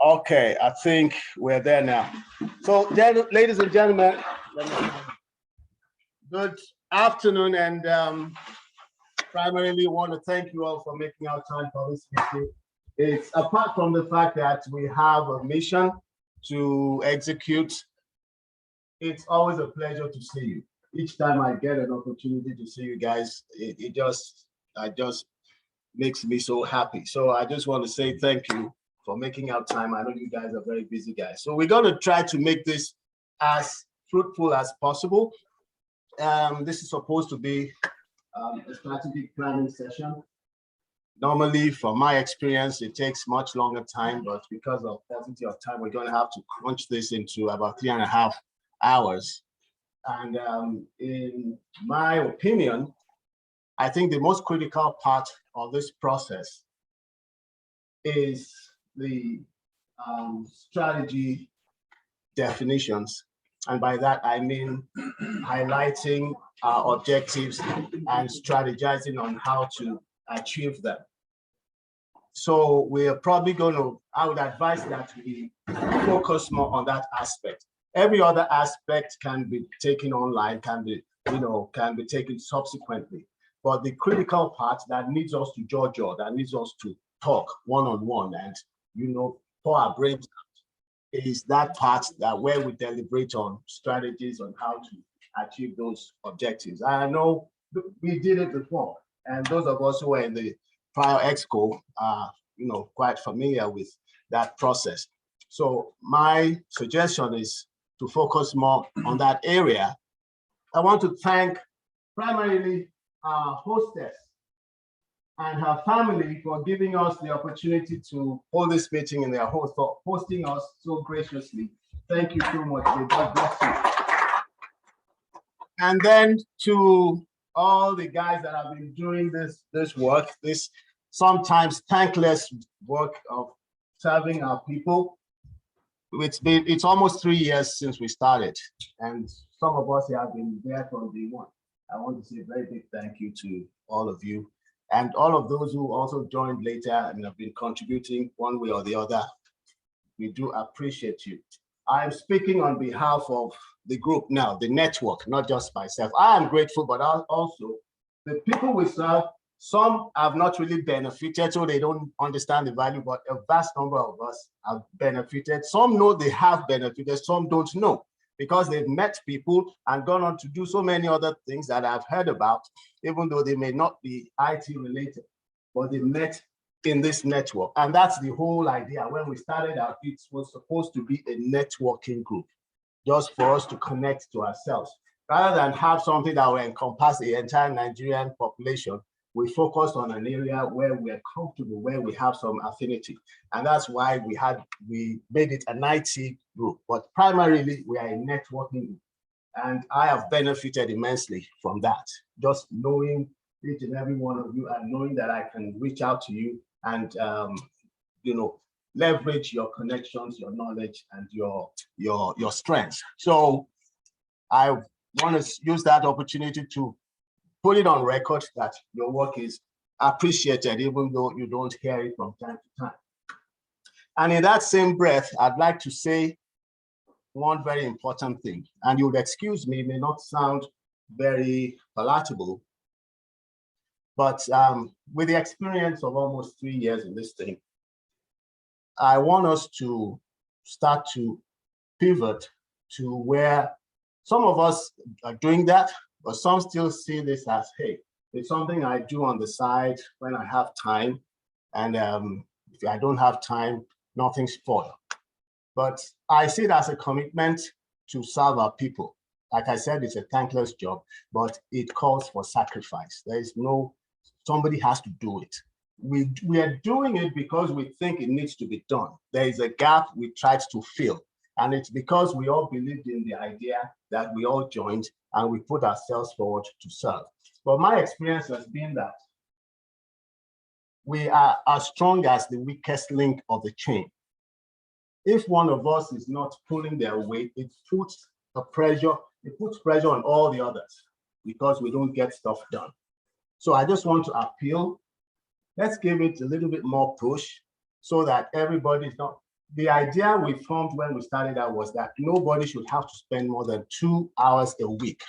Okay, I think we're there now. So, ladies and gentlemen, good afternoon, and primarily want to thank you all for making our time for this meeting. It's apart from the fact that we have a mission to execute, it's always a pleasure to see you. Each time I get an opportunity to see you guys, it just makes me so happy. So I just want to say thank you for making out time. I know you guys are very busy guys. So we're going to try to make this as fruitful as possible. This is supposed to be a strategic planning session. Normally, from my experience, it takes much longer time, but because of paucity of time, we're going to have to crunch this into about 3.5 hours. And in my opinion, I think the most critical part of this process is the strategy definitions. And by that, I mean highlighting our objectives and strategizing on how to achieve them. So we're probably going to, I would advise that we focus more on that aspect. Every other aspect can be taken online, can be taken subsequently. But the critical part that needs us to judge, that needs us to talk one-on-one and, pour our brains out, is that part that where we deliberate on strategies on how to achieve those objectives. I know we did it before, and those of us who were in the prior exco are, quite familiar with that process. So my suggestion is to focus more on that area. I want to thank primarily our hostess and her family for giving us the opportunity to hold this meeting in their home, for hosting us so graciously. Thank you so much. May God bless you. And then to all the guys that have been doing this work, this sometimes thankless work of serving our people. It's almost 3 years since we started, and some of us have been there from day one. I want to say a very big thank you to all of you and all of those who also joined later and have been contributing one way or the other. We do appreciate you. I'm speaking on behalf of the group now, the network, not just myself. I am grateful, but also the people we serve. Some have not really benefited, so they don't understand the value, but a vast number of us have benefited. Some know they have benefited, some don't know, because they've met people and gone on to do so many other things that I've heard about, even though they may not be IT related, but they met in this network. And that's the whole idea. When we started out, it was supposed to be a networking group, just for us to connect to ourselves. Rather than have something that will encompass the entire Nigerian population, we focused on an area where we're comfortable, where we have some affinity. And that's why we made it an IT group, but primarily we are a networking group. And I have benefited immensely from that. Just knowing each and every one of you and knowing that I can reach out to you and, leverage your connections, your knowledge, and your strengths. So I want to use that opportunity to put it on record that your work is appreciated, even though you don't hear it from time to time. And in that same breath, I'd like to say one very important thing, and you would excuse me, it may not sound very palatable, but with the experience of almost 3 years in this thing, I want us to start to pivot to where some of us are doing that, but some still see this as, hey, it's something I do on the side when I have time. And if I don't have time, nothing's spoiled. But I see it as a commitment to serve our people. Like I said, it's a thankless job, but it calls for sacrifice. Somebody has to do it. We are doing it because we think it needs to be done. There is a gap we tried to fill. And it's because we all believed in the idea that we all joined and we put ourselves forward to serve. But my experience has been that we are as strong as the weakest link of the chain. If one of us is not pulling their weight, it puts pressure on all the others because we don't get stuff done. So I just want to appeal, let's give it a little bit more push so that everybody is not the idea we formed when we started out was that nobody should have to spend more than 2 hours a week.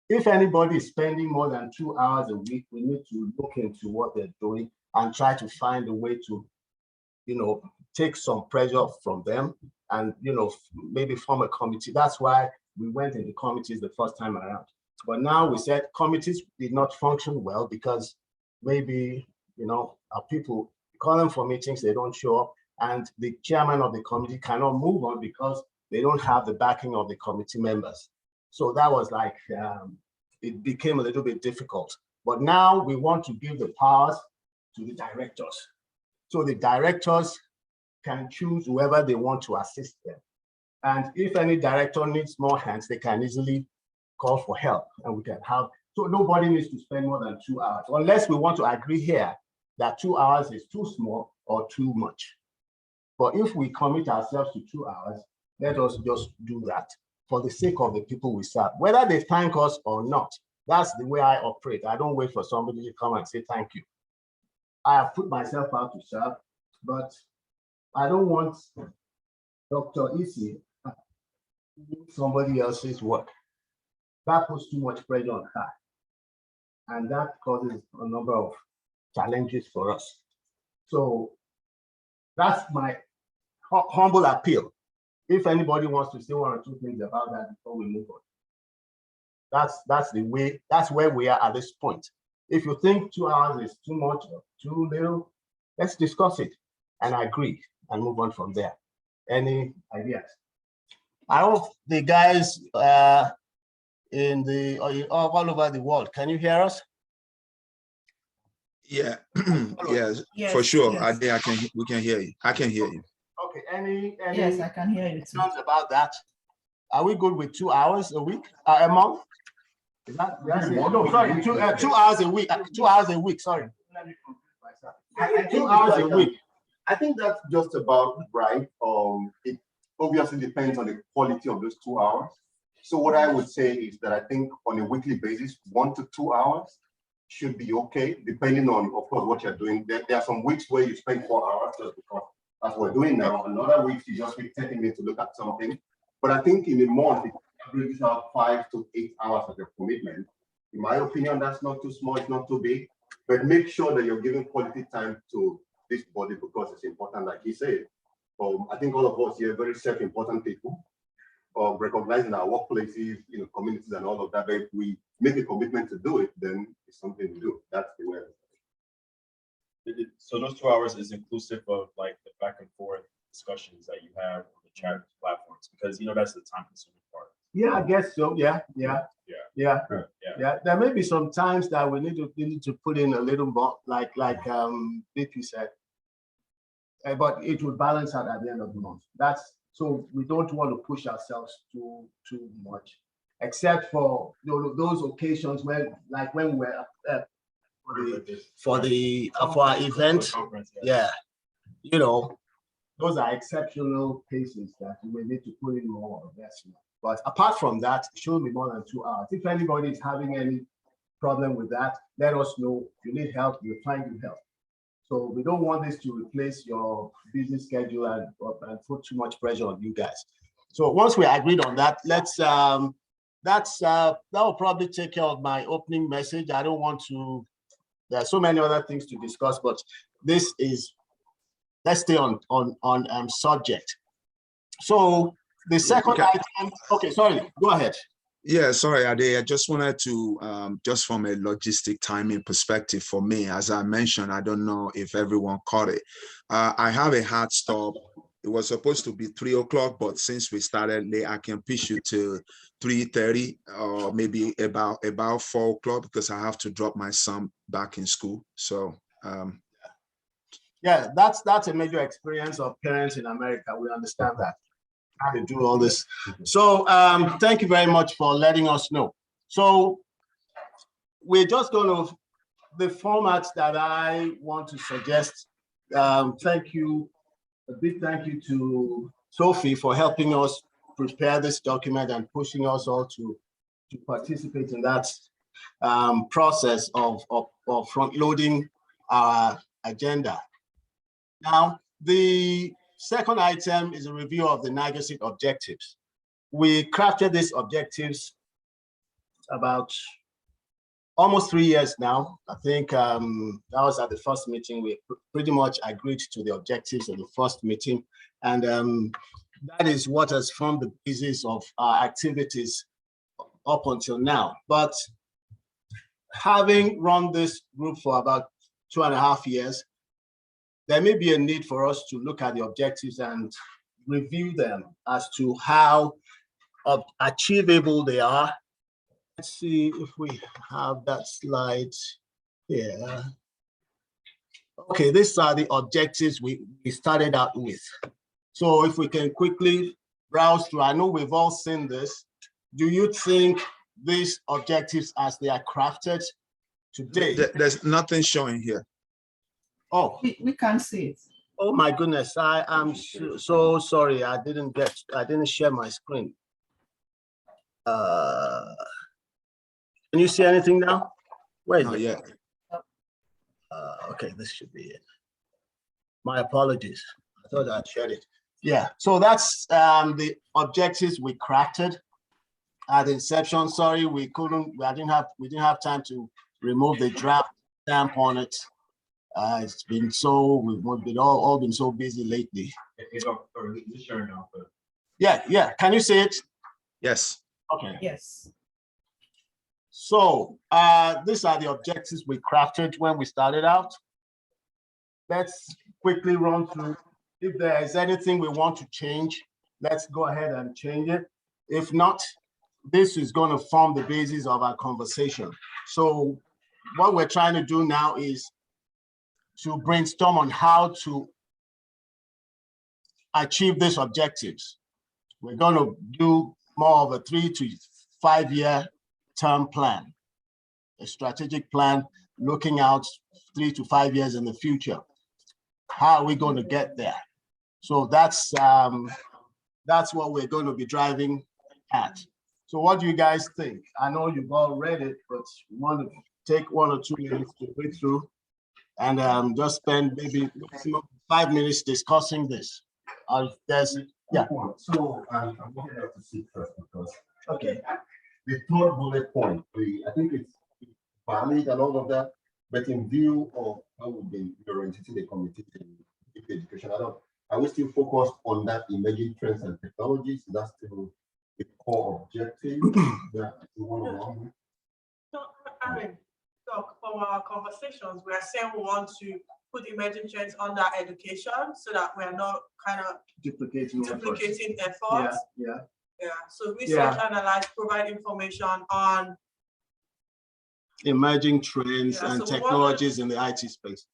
If anybody is spending more than 2 hours a week, we need to look into what they're doing and try to find a way to, take some pressure from them and, maybe form a committee. That's why we went into committees the first time around. But now we said committees did not function well because maybe, our people call them for meetings, they don't show up, and the chairman of the committee cannot move on because they don't have the backing of the committee members. So that was like, it became a little bit difficult. But now we want to give the powers to the directors. So the directors can choose whoever they want to assist them. And if any director needs more hands, they can easily call for help and we can have, so nobody needs to spend more than 2 hours, unless we want to agree here that 2 hours is too small or too much. But if we commit ourselves to 2 hours, let us just do that for the sake of the people we serve, whether they thank us or not. That's the way I operate. I don't wait for somebody to come and say thank you. I have put myself out to serve, but I don't want Dr. Isi doing somebody else's work. That puts too much pressure on her. And that causes a number of challenges for us. So that's my humble appeal. If anybody wants to say one or two things about that before we move on. That's the way, that's where we are at this point. If you think 2 hours is too much or too little, let's discuss it and agree and move on from there. Any ideas? I hope the guys all over the world, can you hear us? Yeah, yes, for sure. Yes. We can hear you. I can hear you. Okay, any yes, I can hear you too. About that? Are we good with 2 hours a week, a month? Is that, no, sorry, 2 hours a week, 2 hours a week, sorry. Let me confuse myself. 2 hours a week. I think that's just about right. It obviously depends on the quality of those 2 hours. So what I would say is that I think on a weekly basis, 1 to 2 hours should be okay, depending on, of course, what you're doing. There are some weeks where you spend 4 hours just because that's what we're doing now. Another week, you just take 30 minutes to look at something. But I think in a month, it brings out 5 to 8 hours of your commitment. In my opinion, that's not too small, it's not too big. But make sure that you're giving quality time to this body because it's important, like he said. I think all of us here are very self-important people. Recognizing our workplaces, communities and all of that. But if we make a commitment to do it, then it's something to do. That's the way. So those 2 hours is inclusive of like the back and forth discussions that you have on the chat platforms, because that's the time-consuming part. Yeah, I guess so. Yeah. There may be some times that we need to put in a little more, like BP said, but it will balance out at the end of the month. So we don't want to push ourselves too much, except for those occasions where, like when we're for our event, yeah, those are exceptional cases that we need to put in more or less. But apart from that, it shouldn't be more than 2 hours. If anybody is having any problem with that, let us know. If you need help, we're trying to help. So we don't want this to replace your busy schedule and put too much pressure on you guys. So once we agreed on that, let's that will probably take care of my opening message. I don't want to. There are so many other things to discuss, but this is, let's stay on subject. So the second item. Okay, sorry. Go ahead. Yeah, sorry, Ade. I just wanted to, just from a logistic timing perspective for me, as I mentioned, I don't know if everyone caught it. I have a hard stop. It was supposed to be 3 o'clock, but since we started late, I can push you to 3:30 or maybe about 4 o'clock because I have to drop my son back in school. So, yeah, that's a major experience of parents in America. We understand that. How to do all this. So thank you very much for letting us know. So we're just going to, the formats that I want to suggest. Thank you, a big thank you to Sophie for helping us prepare this document and pushing us all to participate in that process of front loading our agenda. Now, the second item is a review of the NIGOSIT objectives. We crafted these objectives about almost 3 years now. I think that was at the first meeting. We pretty much agreed to the objectives of the first meeting. And that is what has formed the basis of our activities up until now. But having run this group for about 2.5 years, there may be a need for us to look at the objectives and review them as to how achievable they are. Let's see if we have that slide here. Okay, these are the objectives we started out with. So if we can quickly browse through, I know we've all seen this. Do you think these objectives as they are crafted today? There's nothing showing here. Oh, We can't see it. oh my goodness, I am so sorry. I didn't share my screen. Can you see anything now? Wait. Not yet. Okay, this should be it. My apologies. I thought I shared it. Yeah, so that's the objectives we crafted at inception. Sorry, we didn't have time to remove the draft stamp on it. It's been we've been all been so busy lately. Yeah. Can you see it? Yes. Okay. Yes. So these are the objectives we crafted when we started out. Let's quickly run through. If there is anything we want to change, let's go ahead and change it. If not, this is going to form the basis of our conversation. So what we're trying to do now is to brainstorm on how to achieve these objectives. We're going to do more of a 3 to 5 year term plan, a strategic plan looking out 3 to 5 years in the future. How are we going to get there? So that's what we're going to be driving at. So what do you guys think? I know you've all read it, but you want to take 1 or 2 minutes to read through and just spend maybe maximum 5 minutes discussing this. Yeah. So I'm looking at the seat first because Okay. the third bullet point, I think it's valid and all of that, but in view of how we've been orienting the committee in education, are we still focused on that emerging trends and technologies? That's still the core objective that we want to run with? So, I mean, so from our conversations, we are saying we want to put emerging trends under education so that we're not kind of Duplicating efforts. Yeah. Yeah. So research, analyze, provide information on Emerging trends Yeah, and so we want technologies in the IT space.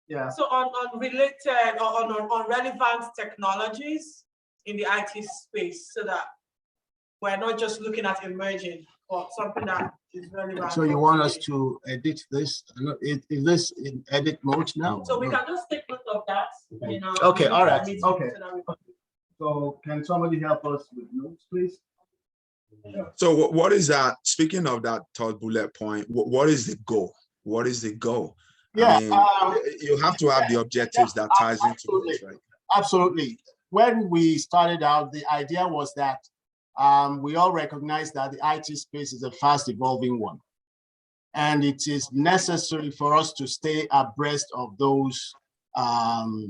Yeah. So on related or on relevant technologies in the IT space, so that we're not just looking at emerging or something that is relevant. So you want us to edit this? Is this in edit mode now? So we can just take note of that. Okay, all right, meeting okay. so that we can- So can somebody help us with notes, please? So what is that? Speaking of that third bullet point, what is the goal? What is the goal? Yeah, I mean, you have to have the objectives that ties into this, right? Absolutely. When we started out, the idea was that we all recognize that the IT space is a fast evolving one. And it is necessary for us to stay abreast of those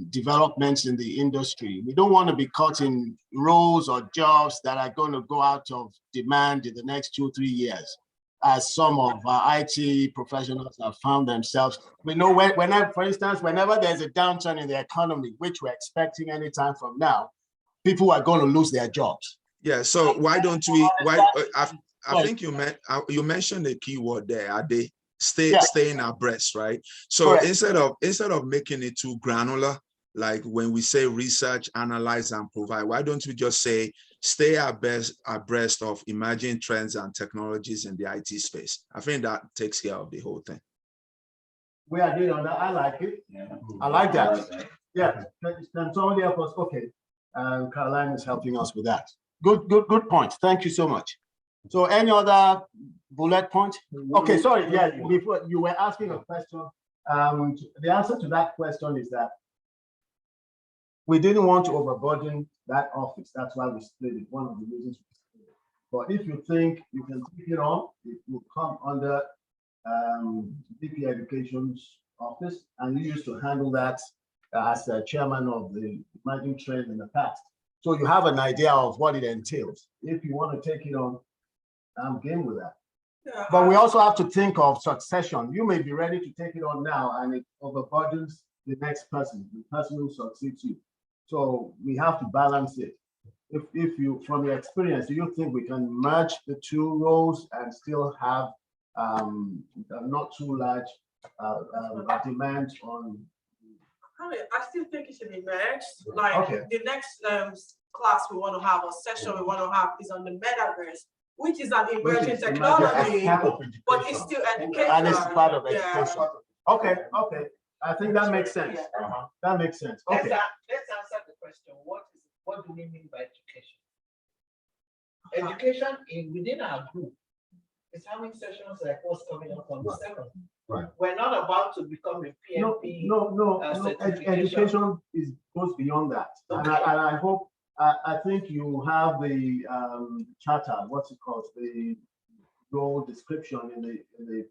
developments in the industry. We don't want to be caught in roles or jobs that are going to go out of demand in the next 2 or 3 years, as some of our IT professionals have found themselves. We know whenever, for instance, whenever there's a downturn in the economy, which we're expecting anytime from now, people are going to lose their jobs. Yeah. So why don't we? I think you mentioned the key word there. Are they staying abreast, right? So Correct. instead of making it too granular, like when we say research, analyze, and provide, why don't we just say stay abreast of emerging trends and technologies in the IT space? I think that takes care of the whole thing. We agree on that. I like it. I like that. Yeah. Can somebody help us? Okay. Caroline is helping us with that. Good point. Thank you so much. So any other bullet point? Okay, sorry. Yeah, before you were asking a question. The answer to that question is that we didn't want to overburden that office. That's why we split it. One of the reasons we split it. But if you think you can take it on, it will come under VP Education's office, and you used to handle that as a chairman of the emerging trade in the past. So you have an idea of what it entails. If you want to take it on, I'm game with that. Yeah, But we also have to think of succession. You may be ready to take it on now, and it overburdens the next person, the person who succeeds you. So we have to balance it. If you, from your experience, do you think we can merge the two roles and still have not too large demand on? I still think it should be merged. Like Okay. the next class we want to have or session we want to have is on the metaverse, which is an emerging technology, but it's still education. And it's part of Yeah. education. Okay, okay. I think that makes sense. That makes sense. Okay. Let's answer the question. What do we mean by education? Education within our group is having sessions like what's coming up on the 7th. Right. We're not about to become a PMP. No. certification. Education goes beyond that. And Okay. I hope, I think you have the charter, what's it called? The role description in the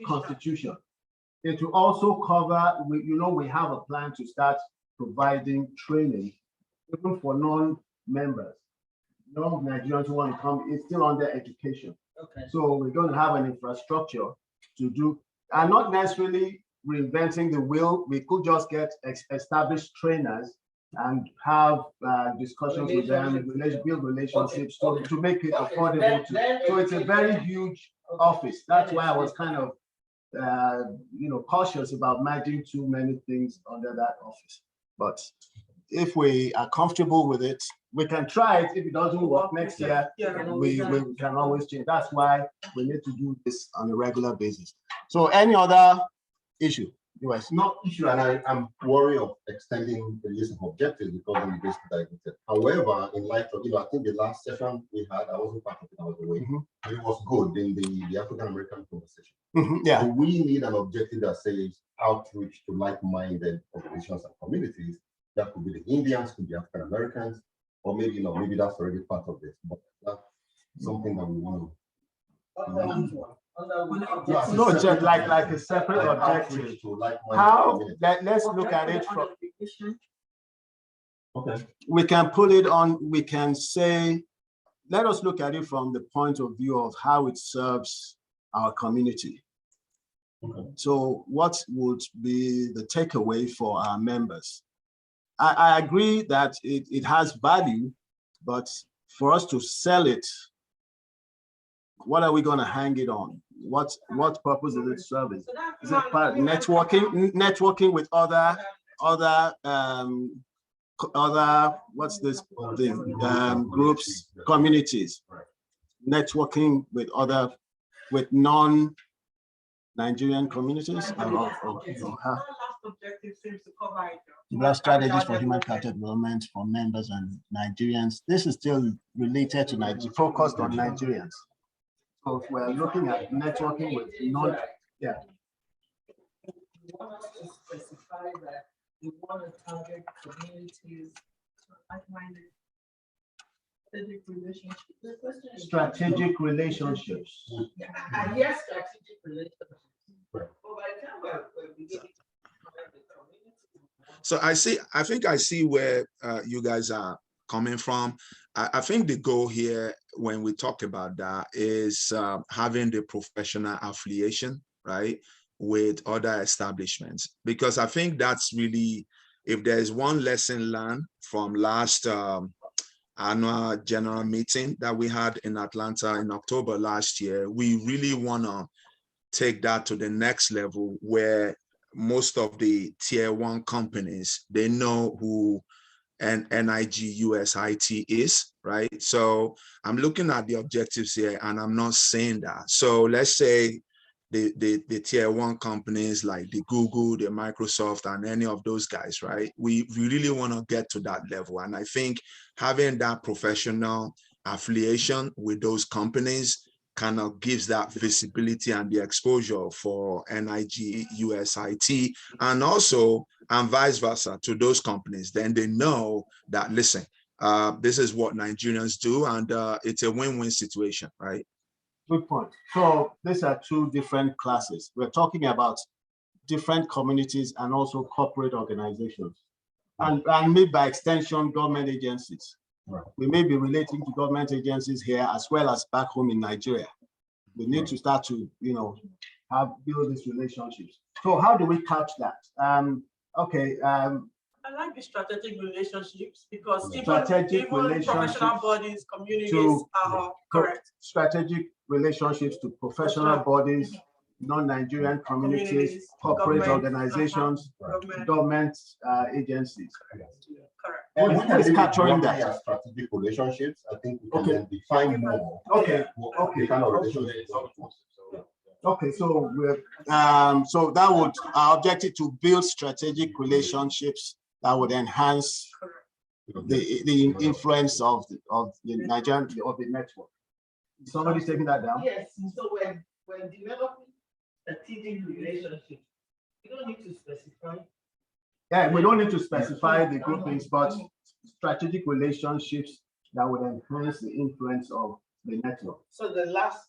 Constitution. It will also cover, we have a plan to start providing training even for non-members. Non-Nigerians who want to come, it's still under education. Okay. So we're going to have an infrastructure to do, and not necessarily reinventing the wheel. We could just get established trainers and have discussions with them, build relationships to make it affordable. So it's a very huge office. That's why I was kind of, cautious about merging too many things under that office. But if we are comfortable with it, we can try it. If it doesn't work next year, we can always change. That's why we need to do this on a regular basis. So any other issue? US? No issue, and I'm worried of extending the list of objectives because of the basic diagnosis. However, in light of, I think the last session we had, I wasn't part of it, I was away. But it was good in the African American conversation. Yeah. So we need an objective that says outreach to like-minded organizations and communities. That could be the Indians, could be African Americans, or maybe maybe that's already part of this. But that's something that we want to. No, just like a separate objective. How? Let's look at it from. Okay. We can put it on. We can say, let us look at it from the point of view of how it serves our community. Okay. So, what would be the takeaway for our members? I agree that it has value, but for us to sell it, what are we going to hang it on? What purpose is it serving? Is it part networking with other what's this thing? Groups, communities, networking with non-Nigerian communities? Objective seems to cover it. Develop strategies for human capital development for members and Nigerians. This is still related to Nigeria, focused on Nigerians. So if we're looking at networking with non, yeah. You want us to specify that you want to target communities, like-minded, strategic relationships. The question is Strategic relationships. Yes, strategic relationships. But by the time we're beginning to find the community. So I think I see where you guys are coming from. I think the goal here when we talk about that is having the professional affiliation, right, with other establishments, because I think that's really, if there's one lesson learned from last annual general meeting that we had in Atlanta in October last year, we really want to take that to the next level where most of the tier 1 companies, they know who NIG USIT is, right? So I'm looking at the objectives here and I'm not saying that. So let's say the tier 1 companies like the Google, the Microsoft, and any of those guys, right? We really want to get to that level. And I think having that professional affiliation with those companies kind of gives that visibility and the exposure for NIG USIT. And also, and vice versa to those companies, then they know that, listen, this is what Nigerians do, and it's a win-win situation, right? Good point. So these are two different classes. We're talking about different communities and also corporate organizations. And maybe by extension, government agencies. Right. We may be relating to government agencies here as well as back home in Nigeria. We need to start to, build these relationships. So how do we couch that? I like the strategic relationships because Strategic even professional relationships bodies, communities to- are correct. Strategic relationships to professional bodies, non-Nigerian communities, Communities, corporate government, organizations, Government, government agencies. correct. And who is capturing What we that? are strategic relationships, I think we can Okay. then define more. Okay, what the kind of relationships. okay, so so that would, our objective to build strategic relationships that would enhance the influence of the Nigerian, of the network. Somebody's taking that down? Yes, so when developing strategic relationships, you don't need to specify. Yeah, we don't need to specify the groupings, but strategic relationships that would enhance the influence of the network. So the last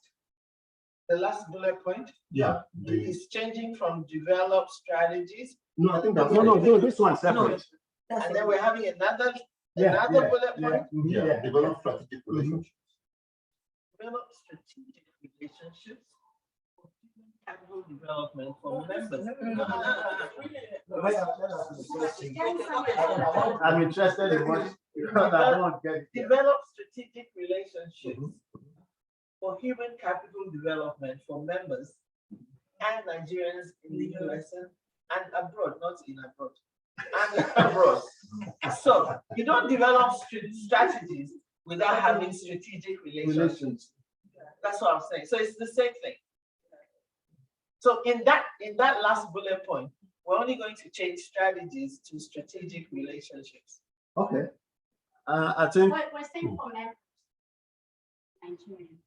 bullet point Yeah. is changing from develop strategies. No, I think that's. No, this one's separate. And then we're having another Yeah, bullet point, Yeah, develop strategic relationships. develop strategic relationships for capital development for members. I'm interested in what, I don't get it. Develop strategic relationships for human capital development for members and Nigerians in the US and abroad, not in abroad, and abroad. So you don't develop strategies without having strategic relationships. That's what I'm saying. So it's the same thing. So in that last bullet point, we're only going to change strategies to strategic relationships. Okay. I think We're saying for members. Nigerians.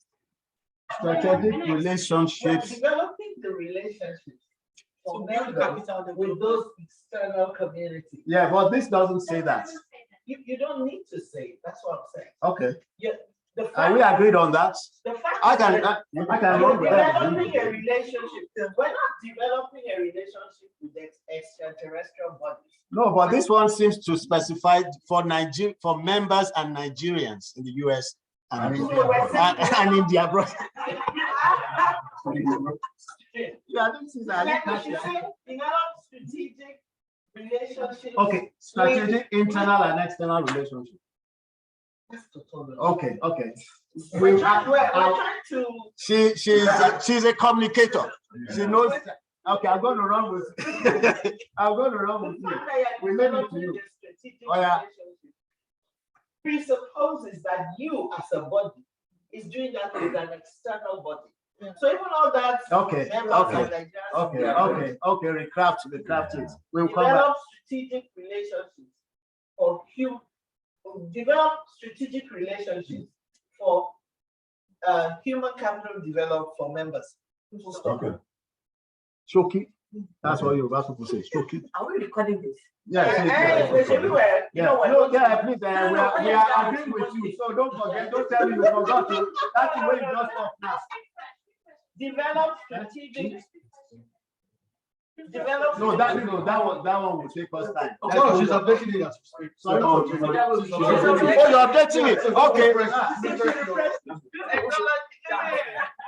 strategic We're relationships, developing the relationships for So build members capital with development. those external communities. yeah, but this doesn't say that. You don't need to say it. That's what I'm saying. Okay, The are we fact, agreed on that? the fact I is can, that I can you're run with that. developing a relationship. We're not developing a relationship with extraterrestrial bodies. No, but this one seems to specify for for members and Nigerians in the US and India, bro. Yeah, this is Develop strategic relationships. okay. Strategic internal and external relationship. That's totally- Okay, okay. We're trying to. She's a communicator. She knows. Okay, I'm going to run with. I'm going to run with you. We leave it to you. Oh, yeah. Presupposes that you as a body is doing that with an external body. So even all that. Okay, members okay, and Nigerians okay. Recraft it. We'll come back. develop strategic relationships for human capital development for members. Okay. Shoki. That's what you're about to say. Shoki. Are we recording this? Yeah. Everywhere. Yeah, no, yeah, please, we are agreeing with you, so don't forget, don't tell me you forgot to, that's the way you just talk now. Develop strategic. Develop. No, that one will take us time. No, she's updating it. Sorry, No, oh, you're updating it, okay.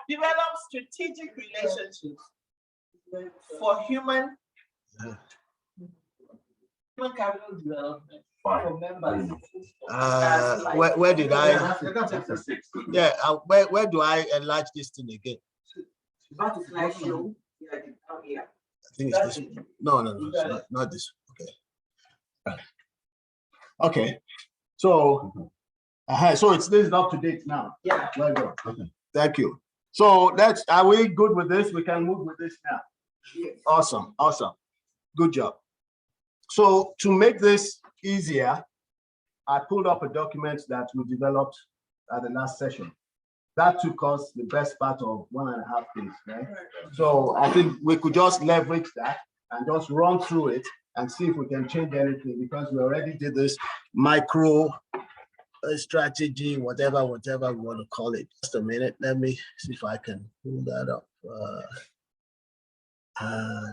Develop strategic relationships for human capital development for members. Where did I, yeah, where do I enlarge this thing again? I think it's this, no, it's not this, okay. Okay, so, so this is up to date now. Yeah. Well done. Okay. Thank you. So are we good with this? We can move with this now. Awesome. Good job. So to make this easier, I pulled up a document that we developed at the last session. That took us the best part of 1.5 days, right? So I think we could just leverage that and just run through it and see if we can change anything, because we already did this micro strategy, whatever we want to call it. Just a minute, let me see if I can pull that up. I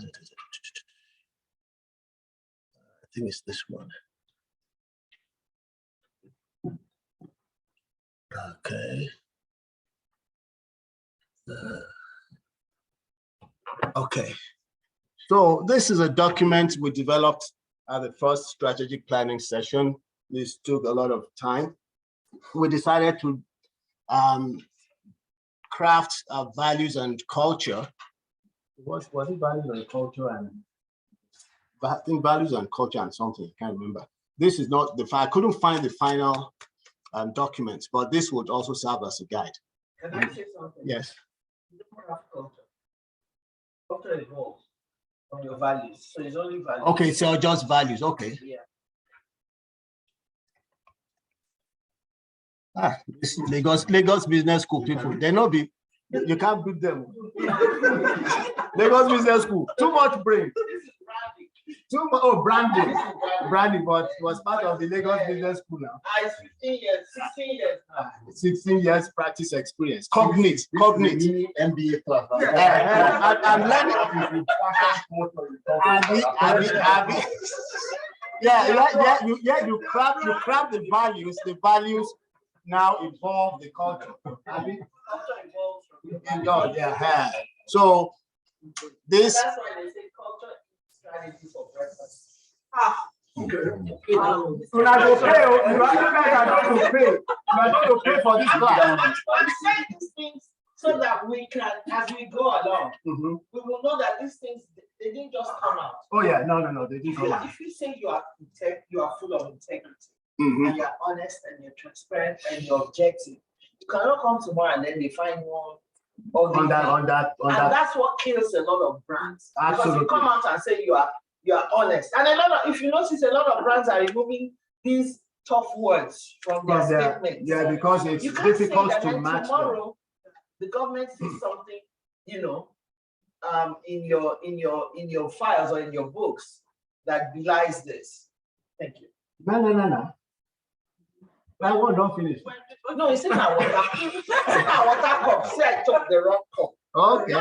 think it's this one. Okay. Okay. So this is a document we developed at the first strategic planning session. This took a lot of time. We decided to craft values and culture. Was it values and culture and I think values and culture and something, I can't remember. This is not the I couldn't find the final documents, but this would also serve as a guide. Can I say something? Yes. You don't have culture. Culture evolves from your values, so it's only values. Okay, so just values. Okay. Yeah. This Lagos Business School people, they know be, you can't beat them. Lagos Business School, too much brain. Too much, oh, branding, but it was part of the Lagos Business School now. It's 15 years, 16 years now. 16 years practice experience. Cognate. MBA class. I'm learning. You craft the values. The values now evolve the culture. Culture evolves from your values. So this. That's why they say culture strategy for breakfast. You are going to pay for this class. I'm saying these things so that we can, as we go along, we will know that these things, they didn't just come out. Oh yeah, no, they didn't come out. If you say you are full of integrity, and you're honest and you're transparent and you're objective, you cannot come tomorrow and then they find one on that. That's what kills a lot of brands. Absolutely. Because you come out and say you are honest. And if you notice, a lot of brands are removing these tough words from their statements. Yeah, because it's difficult to match tomorrow, the government sees something, in your files or in your books that belies this. Thank you. No. That one don't finish. No, it's in our water. It's in our water cup. Say I took the wrong cup. Okay.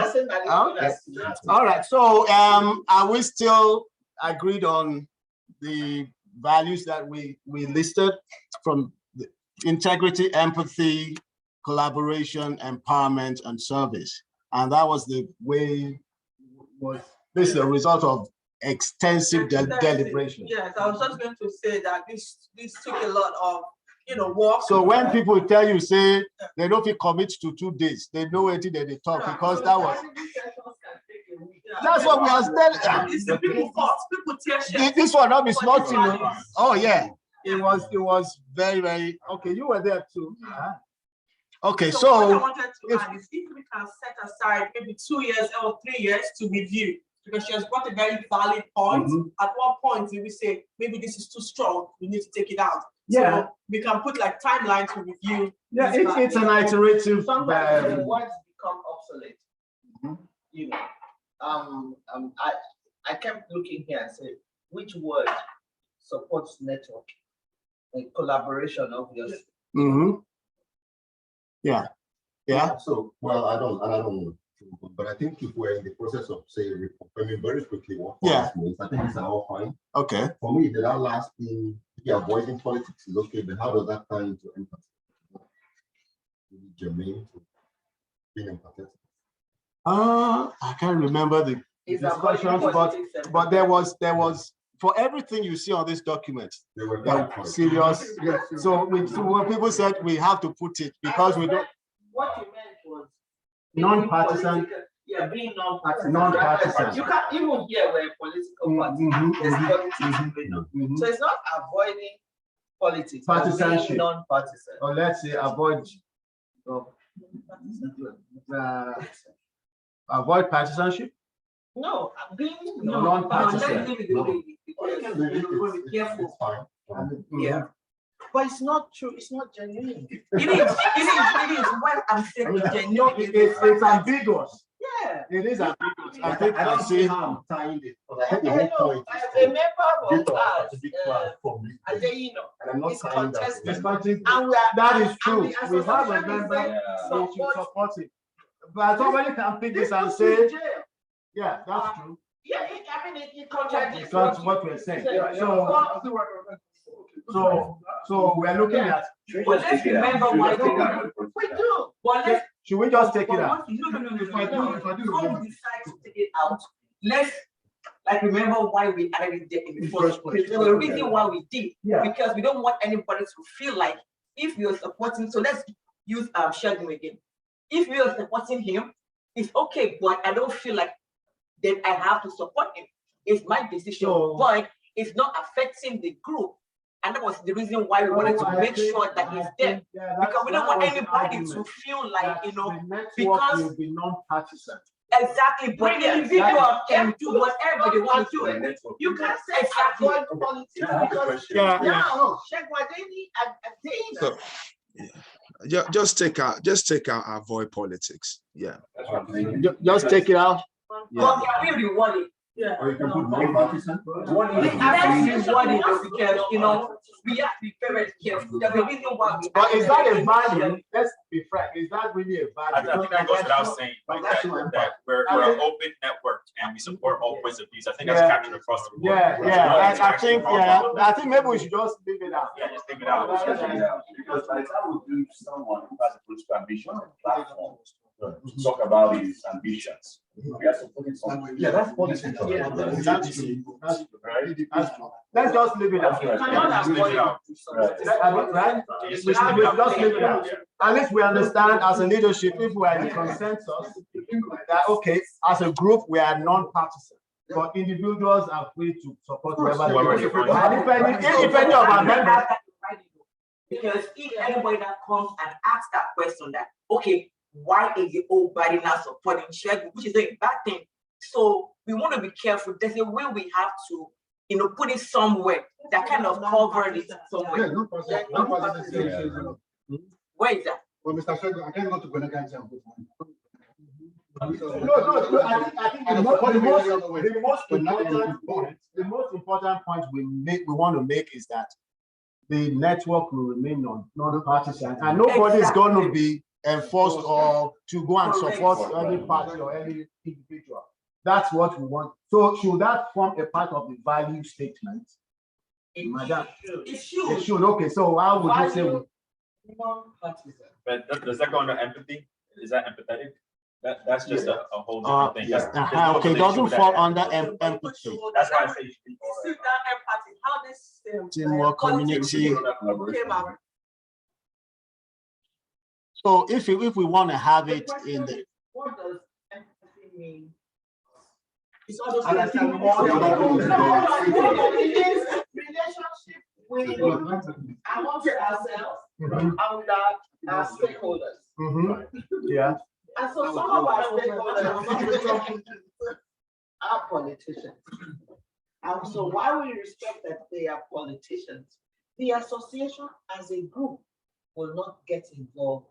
All right. So are we still agreed on the values that we listed, from the integrity, empathy, collaboration, empowerment, and service? And that was the way. This is a result of extensive deliberation. Yes, I was just going to say that this took a lot of work. So when people tell you, say they don't feel commit to 2 days, they know anything that they talk, because that was. That's what we are telling. People fought, people tear shit. This one not be smart, Oh yeah, it was very, very okay. You were there too. Okay, so what I wanted to add is if we can set aside maybe 2 years or 3 years to review, because she has got a very valid point. At one point, we say maybe this is too strong, we need to take it out. Yeah, so we can put like timeline to review. Yeah, it's an iterative. Sometimes the words become obsolete. I kept looking here and said, which word supports network and collaboration, obviously. Yeah. So, well, I don't know, but I think if we're in the process of, say, reconfirming very quickly what means, I think these are all fine. Okay. For me, that last thing, avoiding politics is okay, but how does that tie into empathy? Germane to being empathetic? I can't remember the discussions, but there was for everything you see on this document, they were serious. So when people said we have to put it because we don't. What you meant was non-partisan. Yeah, being non-partisan. Non-partisan. You can't even hear where political party there's politics going on. So it's not avoiding politics, partisanship, being non-partisan. Or let's say avoid avoid partisanship. No, being non-partisan. Careful. Yeah. But it's not true. It's not genuine. It is. When I'm saying genuine, it's ambiguous. Yeah. It is ambiguous. I think I see how I'm tying it. A member of Victor, us, that's a big platform. Adeyino, And I'm not is signing that. contesting. And we are. That is and true. the We have a association is member, saying, we should support support it. But somebody can pick this and goes to say, jail. yeah, that's true. Yeah, I mean, it contradicts Because what we're saying. So, So we're looking at, but let's remember why we do. But let's. should we just take it but out? once- No. Before we decide to take it out, let's like remember why we added it there in the first place. There's a reason why we did. Yeah. Because we don't want anybody to feel like if you're supporting, so let's use Sheldon again. If you're supporting him, it's okay, but I don't feel like that I have to support him. It's my decision, So- but it's not affecting the group. And that was the reason why we wanted to make sure that he's there. Because we don't want anybody to feel like, The network because- will be non-partisan. exactly, but the individual can do whatever they want to do. You can't say Exactly. avoid politics because Yeah, now Shegwadeni and So, just take out avoid politics. Yeah. Just take it out. But can we reward it? Yeah. Or you can put non-partisan. Let's reward it though, because we have to be very careful. There's a reason why we. But is that a value? Let's be frank, is that really a I value? think that goes without saying, like that we're an open network and we support all points of views. I think that's Yeah. captured across the board. Yeah, I think maybe we should just leave it out. Yeah, just leave it out. Because by the time we do someone who has a political ambition on the platform to talk about his ambitions, we have to put it somewhere. Yeah, that's politics. Yeah. That's true. That's true. Let's just leave it out. Just leave it out. Right? We should just leave it out. At least we understand as a leadership, if we are in consensus, that okay, as a group, we are non-partisan. But individuals are free to support whoever they want. And if any of our members, Because if anybody that comes and asks that question that, okay, why is the old body not supporting Shegun, which is a bad thing. So we want to be careful. There's a way we have to, put it somewhere that kind of covered it somewhere. Where is that? Well, Mr. Shegun, I can't go to Grenada and vote for him. No, I think the most important point we want to make is that the network will remain non-partisan, and nobody is going to be enforced or to go and support any party or any individual. That's what we want. So should that form a part of the value statement? Madam? It should. It should, okay, so how would you say? Non-partisan. But does that go under empathy? Is that empathetic? That's just a whole different thing. Okay, it doesn't fall under empathy. That's why I say you should be all Sit down empathy, how this Teamwork, community. came out. So if we want to have it in the, What does empathy mean? It's all those And I things think that more we- than- Relationship with amongst ourselves and with our stakeholders. Yeah. And so some of our stakeholders are politicians. And so while we respect that they are politicians, the association as a group will not get involved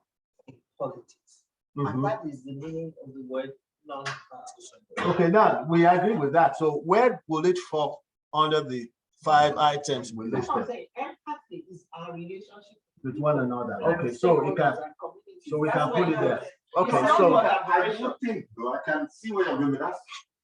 in politics. And that is the meaning of the word non-partisan. Okay, now we agree with that. So where will it fall under the 5 items we That's what I'm listed saying. Empathy is our relationship with one another? Okay, so we can, so we can put it there. Okay, It's so not I do think, though, I can see where you're going, but that's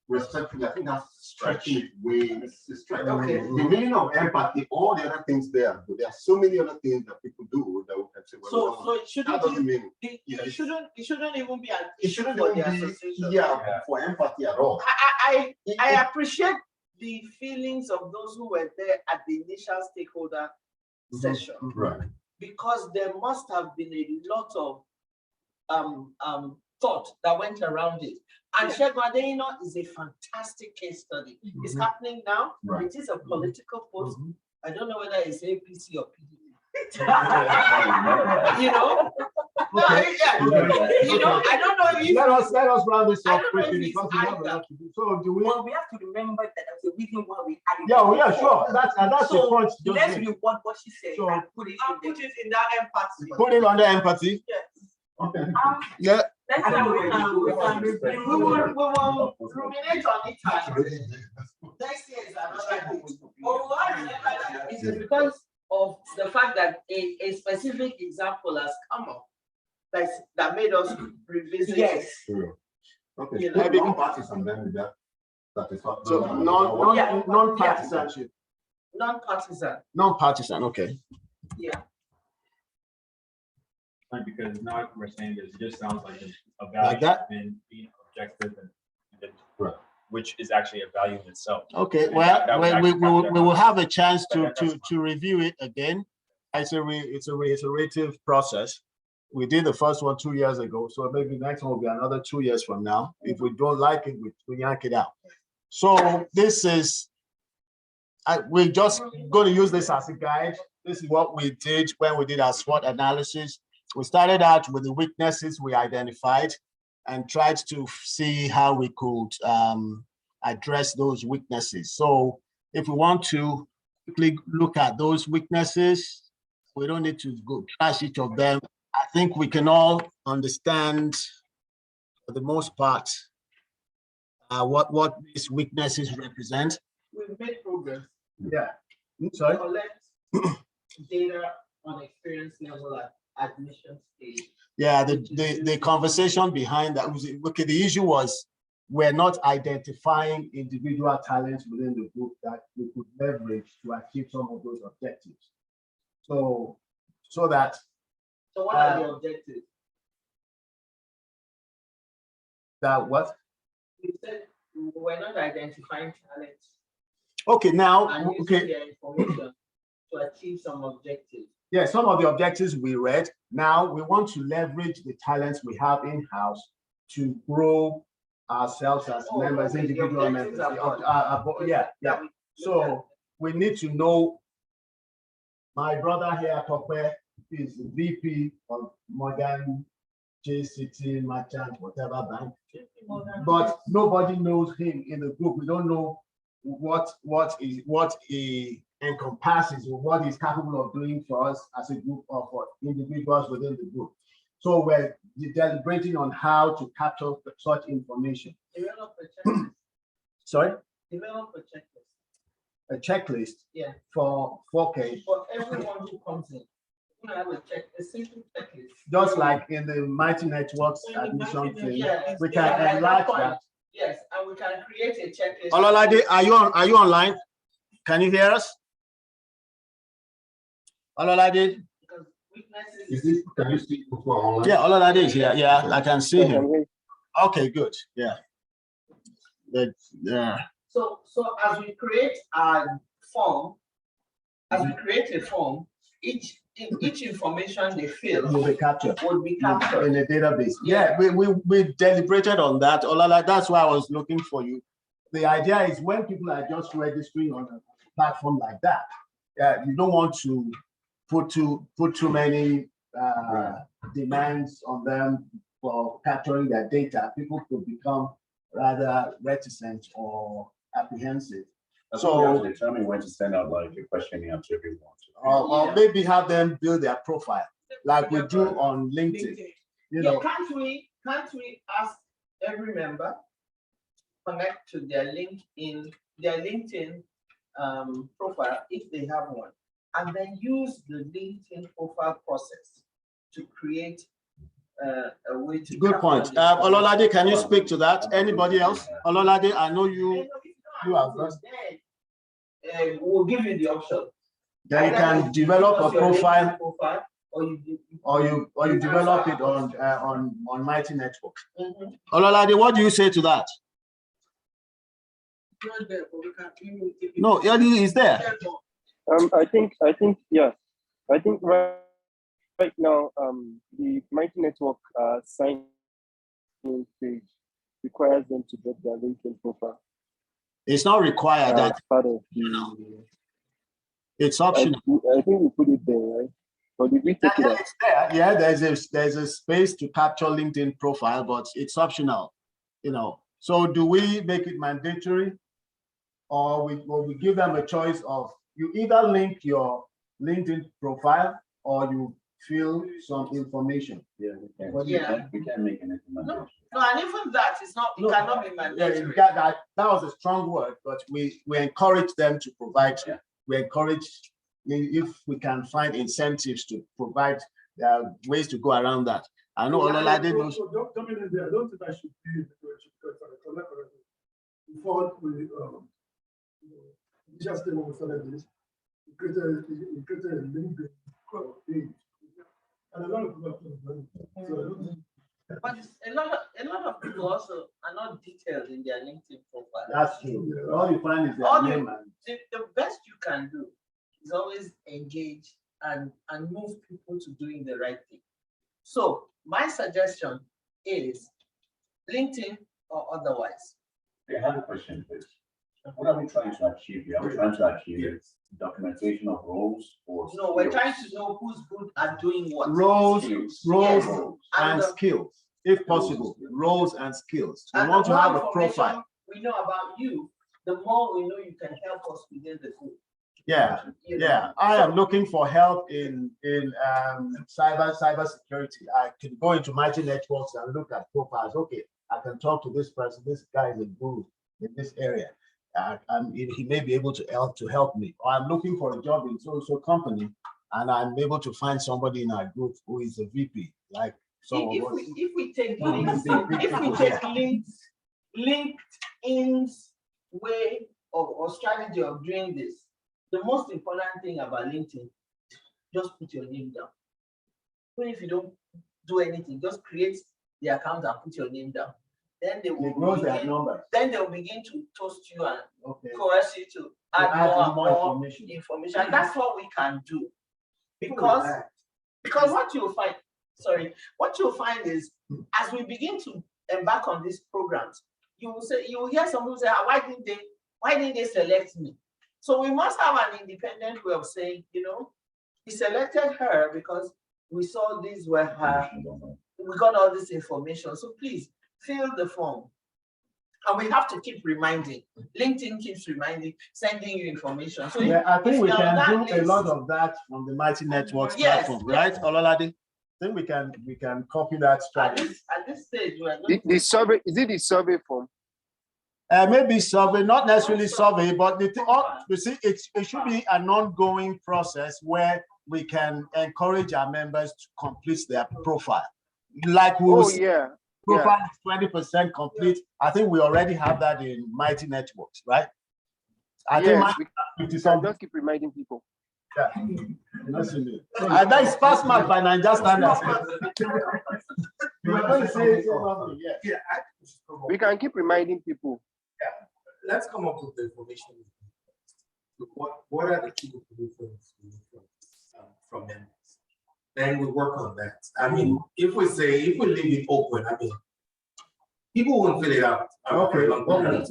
respectfully, I think that's stretching it way, it's stretch. Okay. The meaning of empathy, all the other things there, but there are so many other things that people do that we can say, well, So no, it that shouldn't, doesn't mean, it shouldn't even be an it issue shouldn't for the even association. be, yeah, for empathy at all. I appreciate the feelings of those who were there at the initial stakeholder session, Right. because there must have been a lot of thought that went around it. And Shegun Adeyino is a fantastic case study. It's happening now. Right. It is a political post. I don't know whether it's APC or PDP. You know? No, I don't know if let us round this I up don't know if quickly it's because we have a either. lot to do. So do we? Well, we have to remember that there's a reason why we added. Yeah, well, yeah, sure. That's the So point. just let's made. reward what she said So- and put it I'll in there. put it in that empathy. Put it under empathy. Yes. Yeah. Let's And then do we it. can we will ruminate on it. Next year is another thing. Or it is because of the fact that a specific example has come up that made us revisit. Yes. Okay, You know, maybe non-partisan then with that. That is what. So non-partisanship, Non-partisan, non-partisan, okay. yeah. Like, because now we're saying this, it just sounds like a Like value that? and being objective and Right. which is actually a value in itself. Okay, And well, that would we actually will capture we will that. have a chance But to that's review it again. It's a reiterative process. We did the first one 2 years ago, so maybe next one will be another 2 years from now. If we don't like it, we yank it out. So this is, we're just going to use this as a guide. This is what we did when we did our SWOT analysis. We started out with the weaknesses we identified and tried to see how we could address those weaknesses. So if we want to quickly look at those weaknesses, we don't need to go trash each of them. I think we can all understand, for the most part, what these weaknesses represent. We've made progress. Yeah. Sorry. Collect data on experience level at admission stage. Yeah, the conversation behind that was, okay, the issue was we're not identifying individual talents within the group that we could leverage to achieve some of those objectives. So that So what are the objectives? what? We said we're not identifying talents Okay, now, and using okay, their information to achieve some objectives. yeah, some of the objectives we read. Now we want to leverage the talents we have in-house to grow ourselves as Oh, members, okay, the individual objectives members. are gone. Yeah. That we So looked at. we need to know, my brother here, Tokwe, is the VP of Morgan JCT Merchant, whatever bank. But nobody knows him in the group. We don't know what he encompasses or what he's capable of doing for us as a group or for individuals within the group. So we're deliberating on how to capture such information. Develop a checklist. Sorry, Develop a checklist. a checklist. Yeah. For 4K, For everyone who comes in, we have a simple checklist. just like in the Mighty Networks admission thing. Yeah. We can Yeah, enlarge point. that. Yes, and we can create a checklist. Ololade, are you online? Can you hear us? Ololade? Because weaknesses. Is this, can you see who are online? Yeah, Ololade is here. Yeah, I can see him. Okay, good. Yeah. Good. Yeah. So as we create a form, each information they fill Will be captured would be captured. in a database. Yeah, we deliberated on that. Ololade, that's why I was looking for you. The idea is when people are just registering on a platform like that, you don't want to put too many demands on them for capturing their data. People could become rather reticent or apprehensive. So determine when to send out like a questionnaire to everyone. Or maybe have them build their profile like we do on LinkedIn. You know, Can't we ask every member connect to their LinkedIn profile if they have one, and then use the LinkedIn profile process to create a way to. good point. Ololade, can you speak to that? Anybody else? Ololade, I know you are first. We'll give you the option. Then you can develop a profile or you develop it on Mighty Network. Mhm. Ololade, what do you say to that? No, Eddie is there. I think yeah. I think right now the Mighty Network sign in page requires them to get their LinkedIn profile. It's not required. As That part of the. it's optional. I think we put it there, right? Or did we take it out? It's there. Yeah, there's a space to capture LinkedIn profile, but it's optional. You know. So do we make it mandatory, or we give them a choice of you either link your LinkedIn profile or you fill some information. Yeah, we can make an implementation. No, and even that is not. It cannot be Yeah, mandatory. that was a strong word, but we encourage them to provide. We encourage if we can find incentives to provide ways to go around that. I know Ololade knows. So coming in there, I don't think I should be before we just when we started this, we created a link page. And a lot of people have done it. So I don't think. But a lot of people also are not detailed in their LinkedIn profile. That's true. All you find is All their you- name. And The best you can do is always engage and move people to doing the right thing. So my suggestion is LinkedIn or otherwise. I have a question, please. What are we trying to achieve here? Are we trying to achieve documentation of roles or? No, we're trying skills? to know who's good at doing what. roles, Skills. roles Yes. and And the- skills, if possible, roles and skills. We And want the to more have a information profile. we know about you, the more we know you can help us within the group. Yeah, You know? yeah. I am looking for help in cyber security. I can go into Mighty Networks and look at profiles. Okay, I can talk to this person. This guy is a guru in this area. He may be able to help me. Or I'm looking for a job in so company, and I'm able to find somebody in our group who is a VP. Like some If of us. we take No, links, big if we people, take yeah. LinkedIn's way or strategy of doing this, the most important thing about LinkedIn, just put your name down. Even if you don't do anything, just create the account and put your name down. Then they It will knows their begin, numbers. then they'll begin to toast you and Okay. coerce you to To add add more information. information. And that's what we can do. Because what you'll find, what you'll find is as we begin to embark on these programs, you will hear some people say, "Ah, why didn't they select me?" So we must have an independent way of saying, we selected her because we saw these were her, we got all this information. So please fill the form. And we have to keep reminding. LinkedIn keeps reminding, sending you information. So Yeah, I think if we you're on can that do a lot list- of that from the Mighty Networks Yes, platform, yes. right, Ololade? I think we can copy that at strategy. this stage, we're going The survey, is it the survey form? Maybe survey, not necessarily survey, but you see, it should be an ongoing process where we can encourage our members to complete their profile. Like we will Oh, see, yeah. profile is 20% complete. I think we already have that in Mighty Networks, right? I think Yes, Mighty we 50 can something. just keep reminding people. Yeah. And that is pass mark by Niger standards. You were going to say something, yes. Yeah, We can keep reminding people. let's come up with the information. What are the key information from members? Then we work on that. I mean, if we leave it open, I mean, people won't fill it out. Okay, Okay.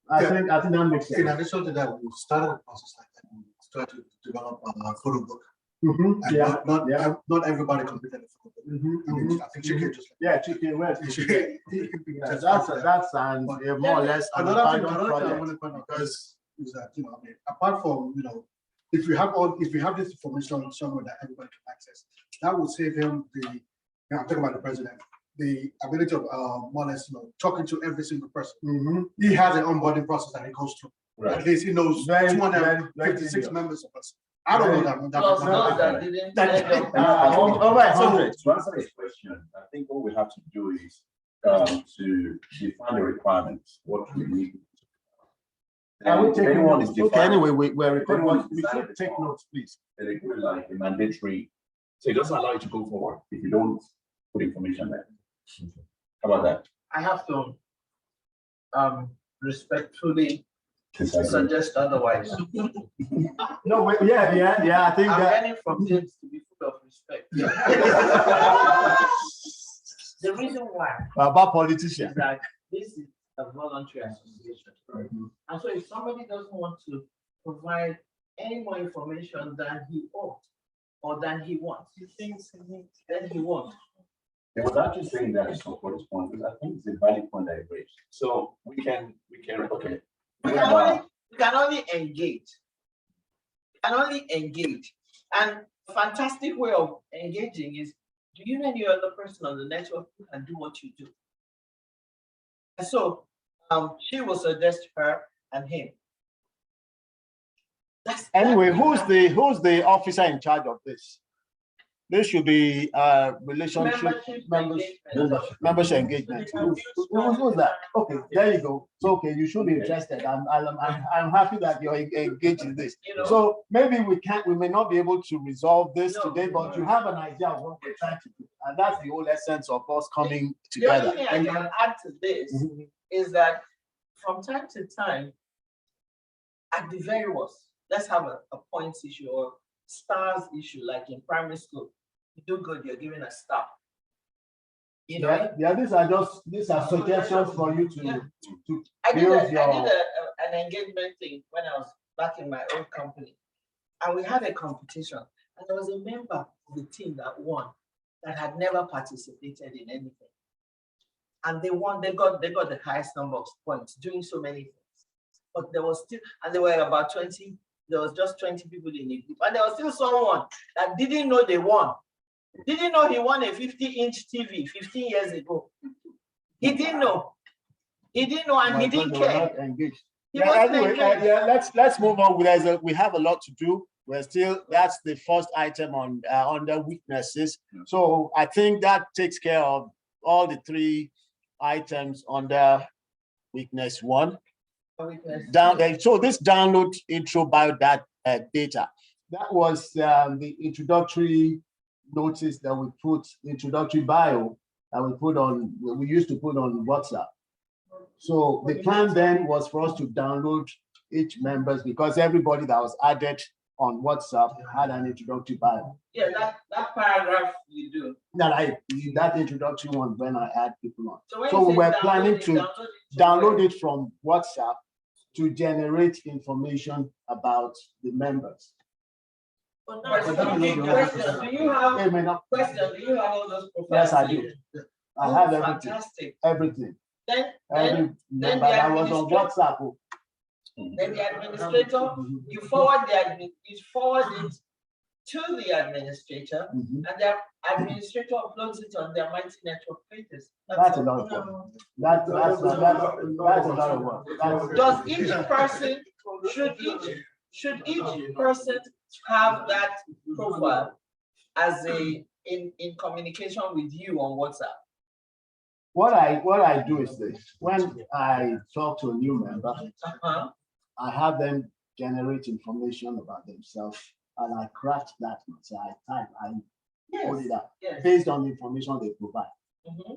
I think that makes sense. In addition to that, we started a process like that. We started to develop a photo book. Mhm, And yeah. not everybody completed the photo book. Mhm, I mean, mhm. I think Chike just. Yeah, Chicken West. Chike- Yeah, just that's like that. that's an more or less an abandoned Another thing I project. want to point out is that, I mean, apart from, if you have this information somewhere that everybody can access, that will save him I'm talking about the president, the ability of more or less, talking to every single person. Mhm. He has an onboarding process that he goes through. At least he knows Very, 256 very members of us. I don't know that. Plus those that didn't send up. Over 100. To answer this question, I think what we have to do is to define the requirements, what we need. I will And take if anyone is notes. Okay, defining- anyway, we're recording. Anyone We should take decided notes, please. then it could be like a mandatory, So it doesn't allow you to go forward. if you don't put information there. How about that? I have to respectfully Disagree. suggest otherwise. No, yeah, I think I'm that. learning from James to be full of respect. The reason why About politicians. is that this is a voluntary association. And so if somebody doesn't want to provide any more information than he ought or than he wants, then he won't. They was actually saying that I support this point, because I think it's a valid point that I raised. So we can, Okay. We can only engage. We can only engage. And a fantastic way of engaging is, do you know any other person on the network who can do what you do? And so she will suggest her and him. Anyway, who's the officer in charge of this? This should be relationship membership engagement. Who's that? Okay, there you go. So okay, you should be interested. I'm happy that you're engaged in this. So maybe we may not be able to resolve this today, but you have an idea of what we're trying to do, and that's the whole essence of us coming together. The only thing I can add to this is that from time to time, at the very worst, let's have a points issue or stars issue, like in primary school. You do good, you're given a star. You know? Yeah, these are suggestions for you to I did build an engagement thing when I was back in my old company, and we had a competition, and there was a member of the team that won that had never participated in anything, and they won. They got the highest number of points doing so many things, but there was still, and there were about 20. There was just 20 people in the group, and there was still someone that didn't know they won. Didn't know he won a 50-inch TV 15 years ago. He didn't know. He didn't know, and he didn't care. Yeah, anyway, let's move on. We have a lot to do. We're still, that's the first item on under weaknesses. So I think that takes care of all the 3 items under weakness 1. So this download intro biodata data, that was the introductory notice that we put, introductory bio that we used to put on WhatsApp. So the plan then was for us to download each members, because everybody that was added on WhatsApp had an introductory bio. Yeah, that paragraph you do. That introductory one when I add people on. So we were planning to download it from WhatsApp to generate information about the members. Do you have all those profiles? Yes, I do. I have everything. Fantastic. Everything. Then Member that was on WhatsApp. Then the administrator, you forward it to the administrator, and the administrator uploads it on their Mighty Network pages. That's a lot of work. That's a lot of work. Does each person, should each person have that profile as in communication with you on WhatsApp? What I do is this: when I talk to a new member, I have them generate information about themselves, and I craft that. So I put it up based on the information they provide.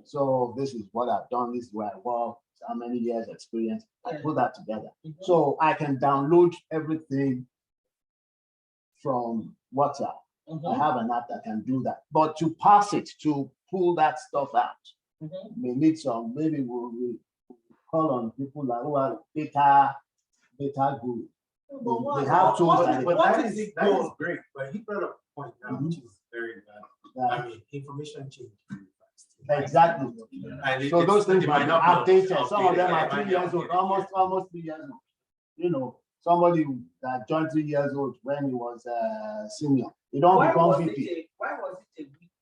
So this is what I've done. This is where I work. How many years experience? I put that together, so I can download everything from WhatsApp. I have an app that can do that. But to pass it, to pull that stuff out, we need some. Maybe we'll call on people like who are data guru. They have tools. That is great, but he brought up a point now, which is very valid. I mean, information change. Exactly. So those things might not updated. Some of them are 3 years old, almost 3 years old. You know, somebody that joined 3 years old when he was senior. You don't become VP. Why was it a weakness?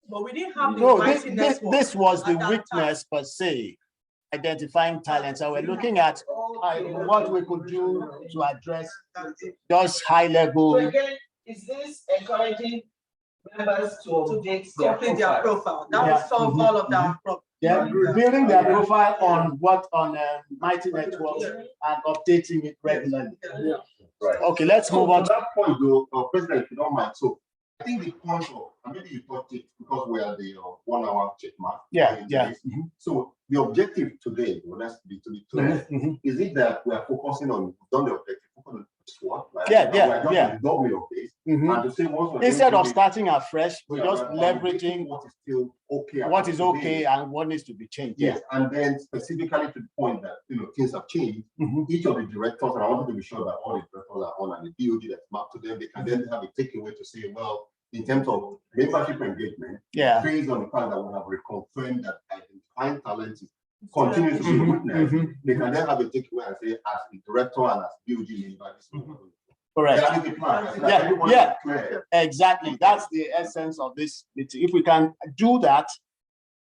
But we didn't have this was the weakness per se, identifying talents. So we're looking at what we could do to address just high level. So again, is this encouraging members to update their profile? That will solve all of that problem. Yeah, building their profile on Mighty Networks and updating it regularly. Right. Okay, let's move on. To that point, though, President, if you don't mind. So I think the point of, maybe you touched it because we are the 1 hour check mark. Yeah. So the objective today, let's be to be clear, is it that we are focusing on, done the objective, focus on SWOT? Like, Yeah. Double of this. And to say instead of starting afresh, we're just leveraging what is still okay. What is okay and what needs to be changed. Yes, and then specifically to the point that things have changed. Each of the directors, and I wanted to be sure that all the directors are on and the BOG that's mapped to them, they can then have a takeaway to say, well, in terms of membership engagement, based on the fact that we have reconfirmed that identifying talent continues to be a weakness, they can then have a takeaway and say, as the director and as BOG member, this is what we're doing. Correct. Exactly. That's the essence of this meeting. If we can do that,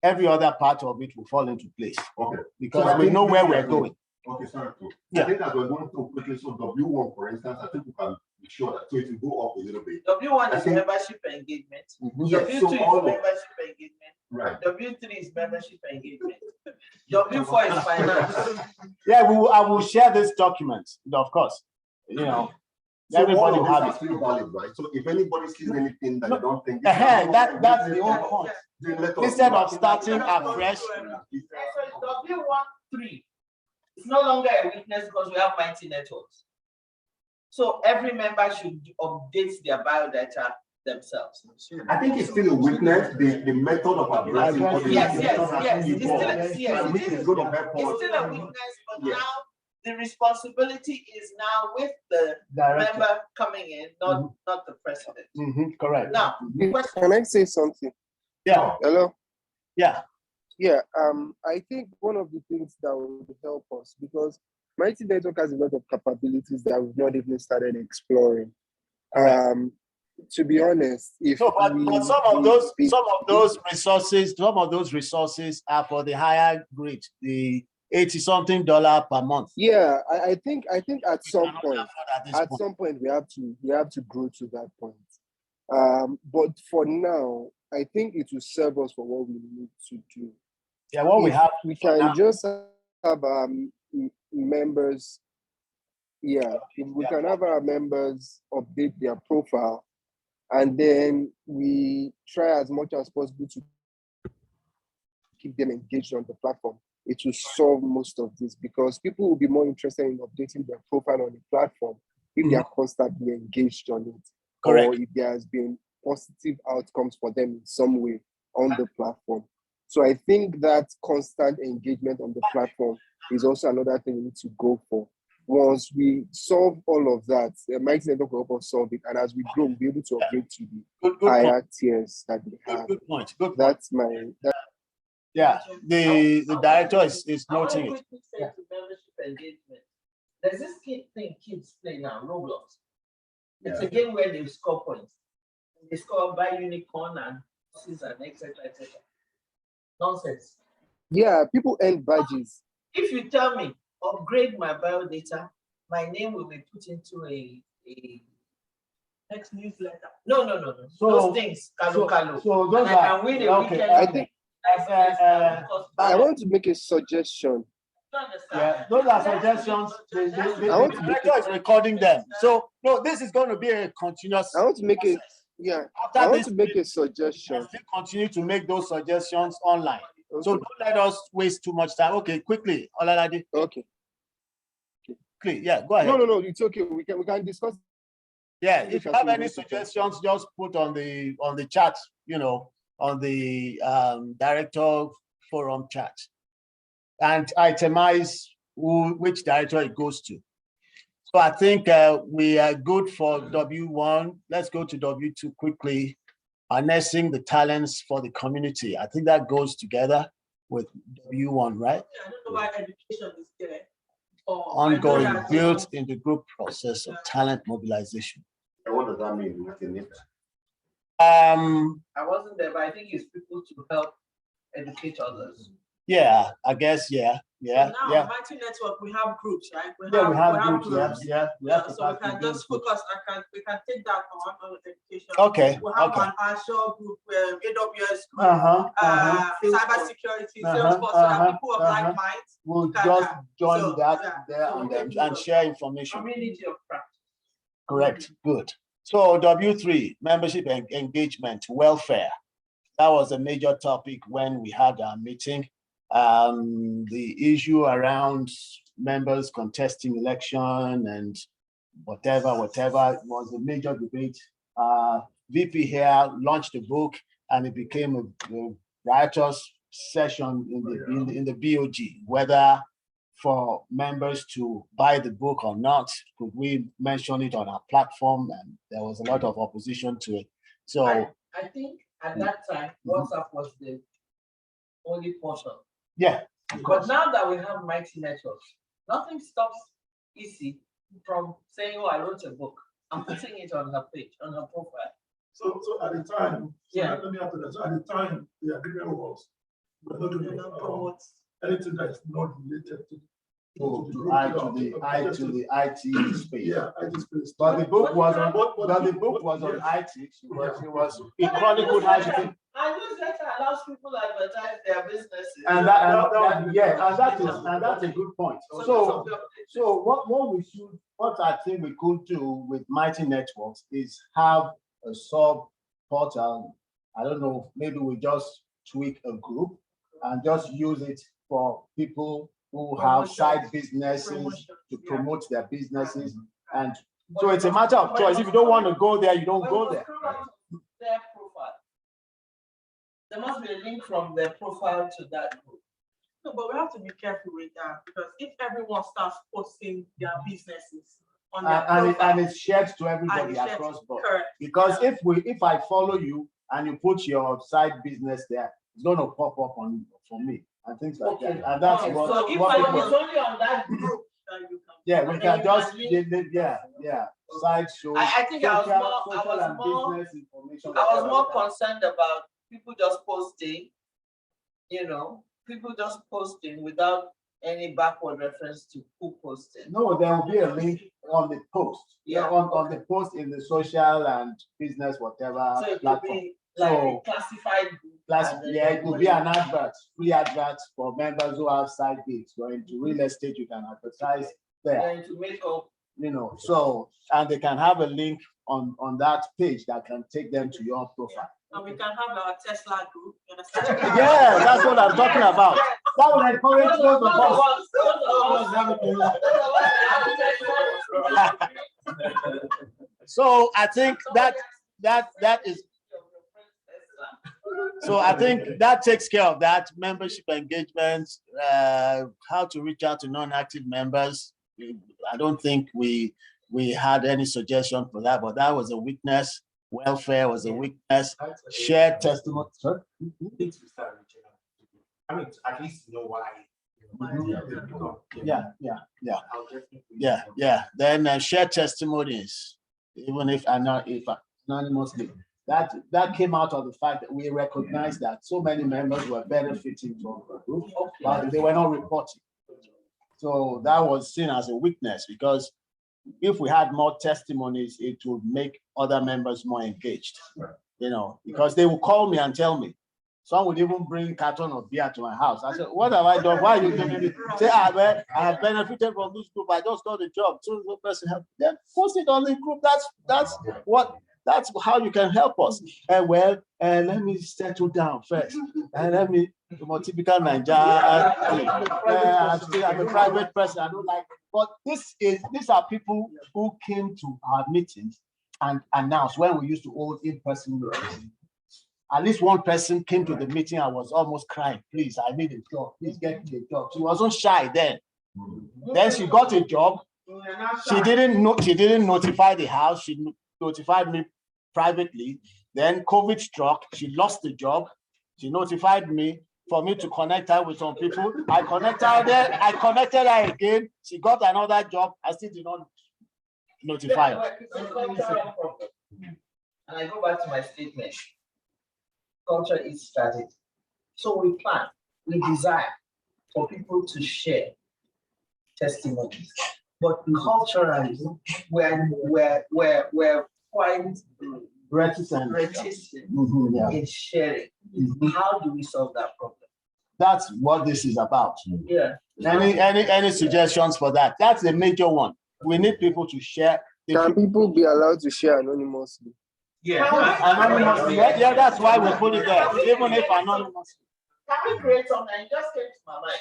every other part of it will fall into place. Okay. Because we know where we're going. Okay, sorry. Too. Yeah. I think that we're going to quickly, so W1, for instance, I think we can be sure that, so it will go up a little bit. W1 I is think- membership engagement. Yes, W2 so is all of, membership engagement. right. W3 is membership engagement. W4 is finance. Yeah, I will share this document, of course, you know. So Everybody all will of have these are it. still valid, right? So if anybody sees anything that you don't think. That's the whole point. Then let us Instead know. of starting afresh, So W13 is no longer a weakness because we have mighty networks. So every member should update their biodata themselves. I think it's still a weakness, the method of addressing. Yes, it's still It's going to help It's us. still a weakness, but Yes. now the responsibility is now with the director. member coming in, not the president. Correct. Now, Can I say something? Yeah, Hello? yeah. Yeah, I think one of the things that would help us, because Mighty Network has a lot of capabilities that we've not even started exploring. To be honest, if No, but some of those resources are for the higher grade, the $80-something per month. yeah, I think at some point, At some point we have to grow to that point. But for now, I think it will serve us for what we need to do. Yeah, what we If have. we can just have members. Yeah, if we can have our members update their profile, and then we try as much as possible to keep them engaged on the platform, it will solve most of this, because people will be more interested in updating their profile on the platform if they are constantly engaged on it. Correct. Or if there has been positive outcomes for them in some way on the platform. So I think that constant engagement on the platform is also another thing we need to go for. Once we solve all of that, Mighty Network will help us solve it. And as we grow, we'll be able to upgrade to the Good higher tiers that we have. Good point. Good point. That's my... Yeah, the director is I want to noting it. quickly say to membership engagement, there's this thing kids play now, Roblox. It's a game where they score points. They score by unicorn and etc. etc. Nonsense. Yeah, people earn badges. If you tell me, upgrade my biodata, my name will be put into a Next newsletter. No. So- those things, kalu. So those And I are can win a okay. weekend. I think I Uh, want to make a suggestion. Yeah, those are suggestions. The I want to make director is recording them. So no, this is going to be a continuous. I want to make a After I want this, to make a suggestion. still continue to make those suggestions online. So Okay. don't let us waste too much time. Okay, quickly, Olalade, Okay. quickly. Yeah, go ahead. No, it's okay. We can discuss. Yeah, we if you can have see any what we can- suggestions, just put on the chat, on the director forum chat, and itemize which director it goes to. So I think we are good for W1. Let's go to W2 quickly. Harnessing the talents for the community. I think that goes together with W1, right? I don't know why education is there. Or Ongoing, I know that- built in the group process of talent mobilization. And what does that mean? Nothing is that. I wasn't there, but I think it's people to help educate others. Yeah, I guess, yeah. Now, Mighty Network, we have groups, right? We Yeah, we have groups. groups, yeah. We Yeah, have to so we pass can through just those focus. We can take that on education. Okay, We have okay. an Azure group, AWS group, Salesforce. cybersecurity, Salesforce, so that people of like minds. We'll can, just join so, that yeah, there so and, we can do and that. share information. Community of practice. Correct, good. So W3, membership and engagement, welfare. That was a major topic when we had our meeting. The issue around members contesting election and whatever was a major debate. VP here launched a book and it became a riotous session in the BOG, whether for members to buy the book or not. Could we mention it on our platform? And there was a lot of opposition to it. So I think at that time, WhatsApp was the only portion. yeah, But now that we have Mighty Networks, nothing stops EC from saying, "Oh, I wrote a book." I'm putting it on her page, on her profile. So at the time, Yeah. let me add to that. So at the time, the agreement was we're not going You to know, promote. anything that is not related to to the IT space. Yeah, I just finished. But the book was on IT. It chronicled how she did. And newsletter allows people to advertise their businesses. And that's a good point. So what I think we could do with Mighty Networks is have a sub portal. I don't know, maybe we just tweak a group and just use it for people who have side businesses to promote their businesses. And so it's a matter of choice. If you don't want to go there, you don't go there. Their profile. There must be a link from their profile to that group. No, but we have to be careful with that because if everyone starts posting their businesses on their And profile, it's shared to and everybody it's shared- across board. correct. Because if I follow you and you put your side business there, it's going to pop up for me and things like Okay. that. And that's Okay, what. so if what it's people- only on that group that you can. Yeah, we and can then just, you can yeah, side shows. I think I was social and more business information. I was more concerned about people just posting, people just posting without any backward reference to who posted. No, there will be a link on the post. Yeah. On the post in the social and business, whatever So it could platform. be like So- a classified group. and then Yeah, it could be everybody- an advert, free advert for members who have side gigs. Going into real estate, you can advertise there. Then to make up. So, and they can have a link on that page that can take them to your profile. And we can have our Tesla group. You understand? Yeah, that's what I'm talking about. That will encourage those of us. So I think that is, so I think that takes care of that membership engagement, how to reach out to non-active members. I don't think we had any suggestion for that, but that was a weakness. Welfare was a weakness. Shared testimony. Sorry? Things we start reaching out to people. I mean, at least know why. Yeah. I'll definitely- Yeah. Then shared testimonies, even if anonymously, that came out of the fact that we recognized that so many members were benefiting from the group, but they were not reporting. So that was seen as a weakness because if we had more testimonies, it would make other members more engaged. Because they would call me and tell me. Some would even bring a carton of beer to my house. I said, what have I done? Why are you doing it? Say, I have benefited from this group. I just got a job. So the person helped. Then post it on the group. That's how you can help us. And let me settle down first. And let me, typical Nigeria. I'm a private person. I don't like. But these are people who came to our meetings and announced when we used to hold in-person meetings. At least one person came to the meeting. I was almost crying. Please, I need a job. Please get me a job. She wasn't shy then. Then she got a job. She didn't notify the house. She notified me privately. Then COVID struck. She lost the job. She notified me for me to connect her with some people. I connected her again. She got another job. I still did not notify her. It's a cultural problem. And I go back to my statement. Culture is strategy. So we plan, we desire for people to share testimonies. But culturally, we're quite Reticent. Yeah. in sharing. How do we solve that problem? That's what this is about. Yeah. Any suggestions for that? That's the major one. We need people to share. Can people be allowed to share anonymously? Anonymously. Yeah, that's why we put it there, even if anonymously. Can we create something? It just came to my mind.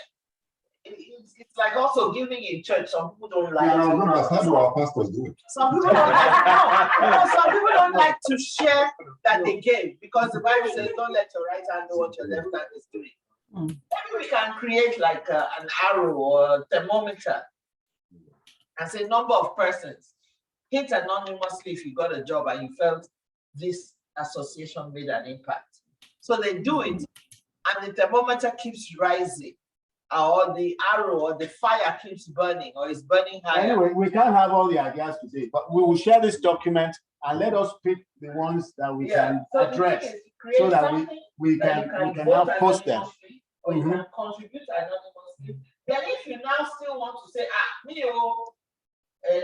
It's like also giving in church. Some people don't like. How do our pastors do it? Some people don't like. No, some people don't like to share that they gave because the Bible says, "Don't let your right hand know what your left hand is doing." Maybe we can create like an arrow or a thermometer and say number of persons. Hit anonymously if you got a job and you felt this association made an impact. So they do it, and the thermometer keeps rising, or the arrow or the fire keeps burning, or is burning higher. Anyway, we can't have all the ideas today, but we will share this document and let us pick the ones that we can So the address thing is, create so that something we that can you now vote post them. anonymously, or you can contribute anonymously, Then if you now still want to say, me,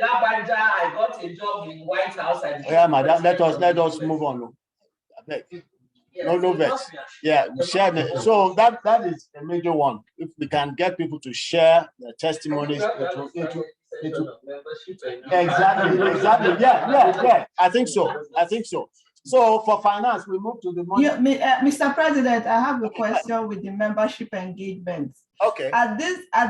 Labanja, I got a job in White House. Yeah, madam, let us move on. No vex. Yeah, share the, so that is a major one. If we can get people to share their testimonies, exactly. Yeah. I think so. So for finance, we move to the money. Mr. President, I have a question with the membership engagement. Okay. At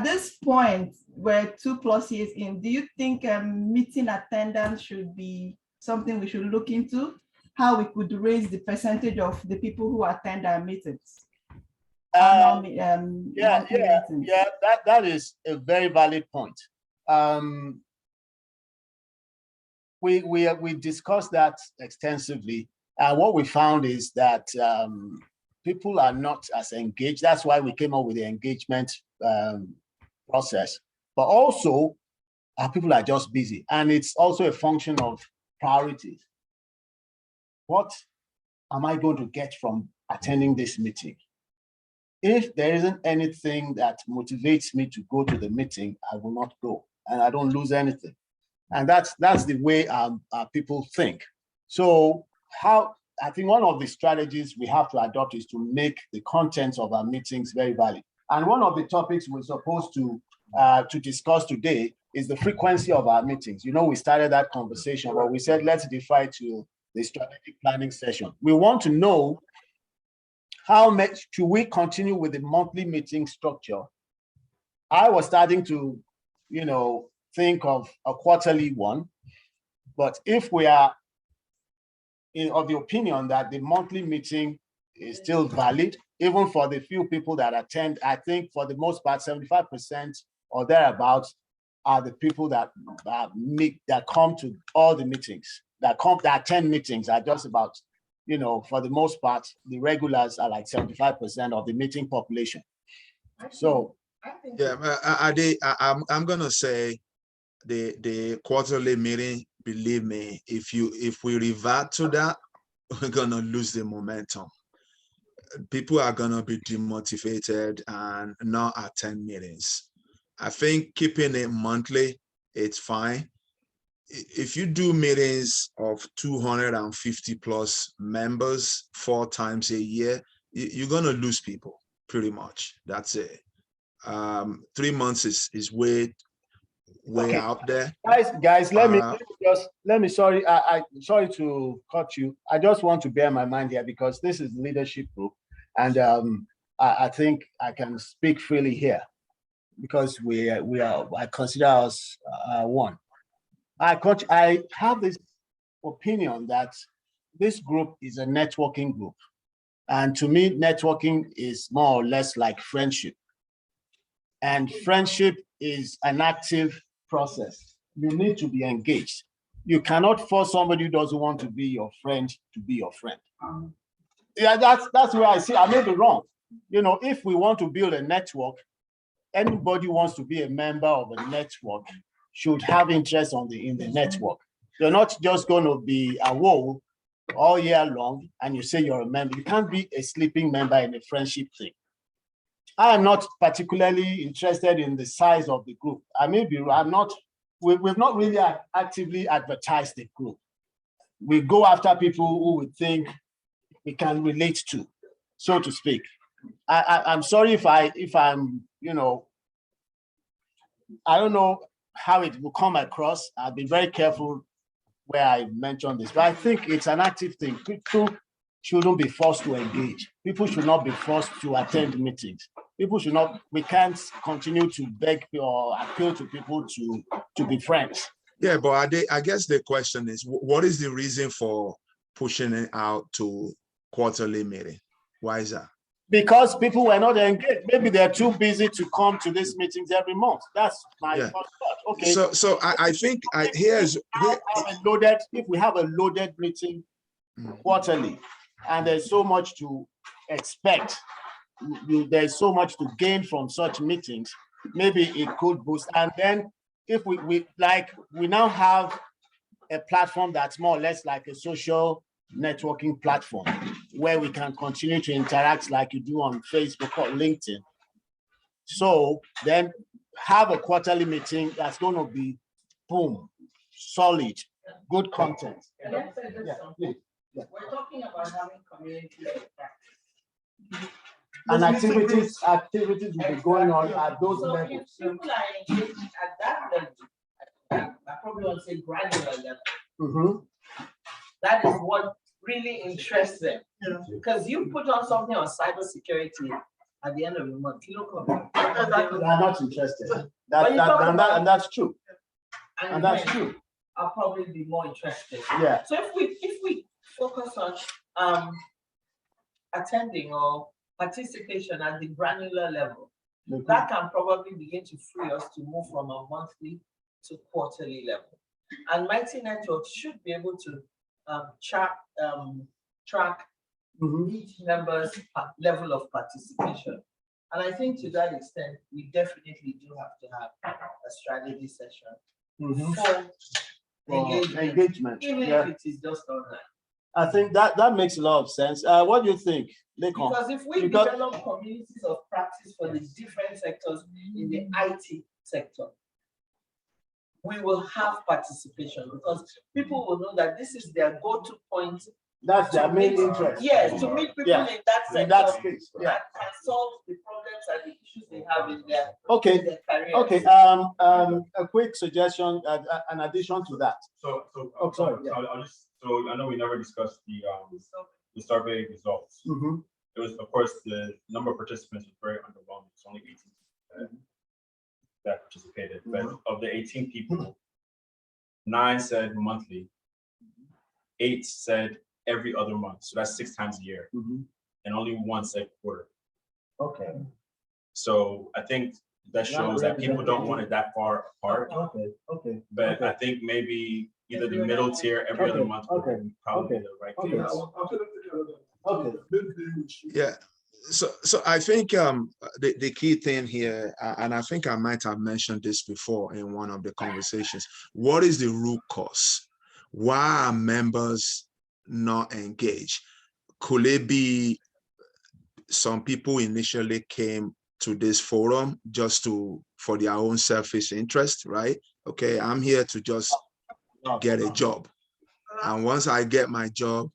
this point, we're 2+ years in, do you think meeting attendance should be something we should look into? How we could raise the percentage of the people who attend our meetings? That is a very valid point. We discussed that extensively. What we found is that people are not as engaged. That's why we came up with the engagement process. But also, people are just busy, and it's also a function of priorities. What am I going to get from attending this meeting? If there isn't anything that motivates me to go to the meeting, I will not go, and I don't lose anything. And that's the way people think. So I think one of the strategies we have to adopt is to make the contents of our meetings very valid. And one of the topics we're supposed to discuss today is the frequency of our meetings. We started that conversation where we said, let's defer to the strategic planning session. We want to know how much should we continue with the monthly meeting structure. I was starting to, think of a quarterly one, but if we are of the opinion that the monthly meeting is still valid, even for the few people that attend, I think for the most part, 75% or thereabouts are the people that come to all the meetings, that attend meetings are just about, for the most part, the regulars are like 75% of the meeting population. So, yeah, I'm gonna say the quarterly meeting. Believe me, if we revert to that, we're gonna lose the momentum. People are gonna be demotivated and not attend meetings. I think keeping it monthly, it's fine. If you do meetings of 250+ members 4 times a year, you're gonna lose people pretty much. That's it. 3 months is way okay. out there. Guys, let me sorry to cut you. I just want to bear my mind here because this is leadership group, and I think I can speak freely here because I consider us one. I have this opinion that this group is a networking group, and to me, networking is more or less like friendship, and friendship is an active process. You need to be engaged. You cannot force somebody who doesn't want to be your friend to be your friend. Yeah, that's where I see I may be wrong. If we want to build a network, anybody who wants to be a member of a network should have interest in the network. You're not just going to be a wall all year long and you say you're a member. You can't be a sleeping member in a friendship thing. I am not particularly interested in the size of the group. We've not really actively advertised the group. We go after people who we think we can relate to, so to speak. I'm sorry if I'm, I don't know how it will come across. I'll be very careful where I mention this, but I think it's an active thing. People shouldn't be forced to engage. People should not be forced to attend meetings. We can't continue to beg or appeal to people to be friends. Yeah, but I guess the question is, what is the reason for pushing it out to quarterly meeting? Why is that? Because people were not engaged. Maybe they're too busy to come to these meetings every month. That's my first thought. Okay. So I think if we have a loaded meeting quarterly, and there's so much to expect, there's so much to gain from such meetings, maybe it could boost. And then if we now have a platform that's more or less like a social networking platform where we can continue to interact like you do on Facebook or LinkedIn. So then have a quarterly meeting that's going to be boom, solid, good content. And let's say this Yeah, something. please. We're talking about having community practice. And activities will be going on at those So if levels. people are engaged at that level, I probably won't say granular level, Mhm. that is what really interests them. Because you put on something on cybersecurity at the end of the month, look up. They are not interested. But you talk about- And that's true. And that's then true. I'll probably be more interested. Yeah. So if we focus on attending or participation at the granular level, that can probably begin to free us to move from a monthly to quarterly level. And Mighty Network should be able to track each member's level of participation. And I think to that extent, we definitely do have to have a strategy session for engagement, even if it is just online. I think that makes a lot of sense. What do you think, Lekon? Because if we develop communities of practice for the different sectors in the IT sector, we will have participation because people will know that this is their go-to point. That's their to main meet- interest. Yes, to meet people in that sector. In that space, yeah. And can solve the problems and the issues they have in their, Okay. in their careers. Okay, a quick suggestion, an addition to that. Oh, sorry, yeah. So I know we never discussed the survey results. Mhm. It was, of course, the number of participants was very underwhelming. It's only 18 that participated. But of the 18 people, 9 said monthly, 8 said every other month. So that's 6 times a year. And only 1 said quarter. Okay. So I think that shows that people don't want it that far apart. Okay. But I think maybe either the middle tier every other month would be probably the right thing. Okay. Yeah. So I think the key thing here, and I think I might have mentioned this before in one of the conversations, what is the root cause? Why are members not engaged? Could it be some people initially came to this forum just for their own selfish interest, right? Okay, I'm here to just get a job. And once I get my job,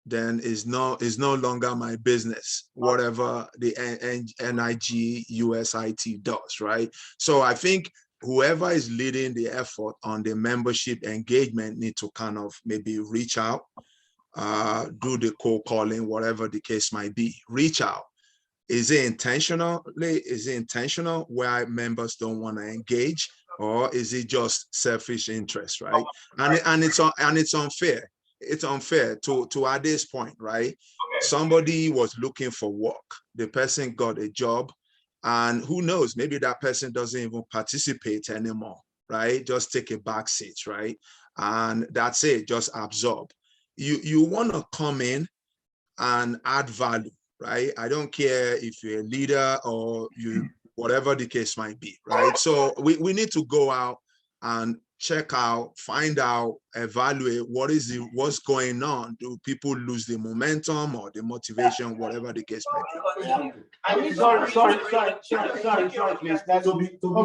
then it's no longer my business, whatever the NIG USIT does, right? So I think whoever is leading the effort on the membership engagement need to kind of maybe reach out, do the cold calling, whatever the case might be, reach out. Is it intentional where members don't want to engage, or is it just selfish interest, right? And it's unfair. It's unfair to at this point, right? Somebody was looking for work. The person got a job, and who knows, maybe that person doesn't even participate anymore, right? Just take a back seat, right? And that's it, just absorb. You want to come in and add value, right? I don't care if you're a leader or you, whatever the case might be, right? So we need to go out and check out, find out, evaluate what's going on. Do people lose the momentum or the motivation, whatever the case might be? Sorry, please.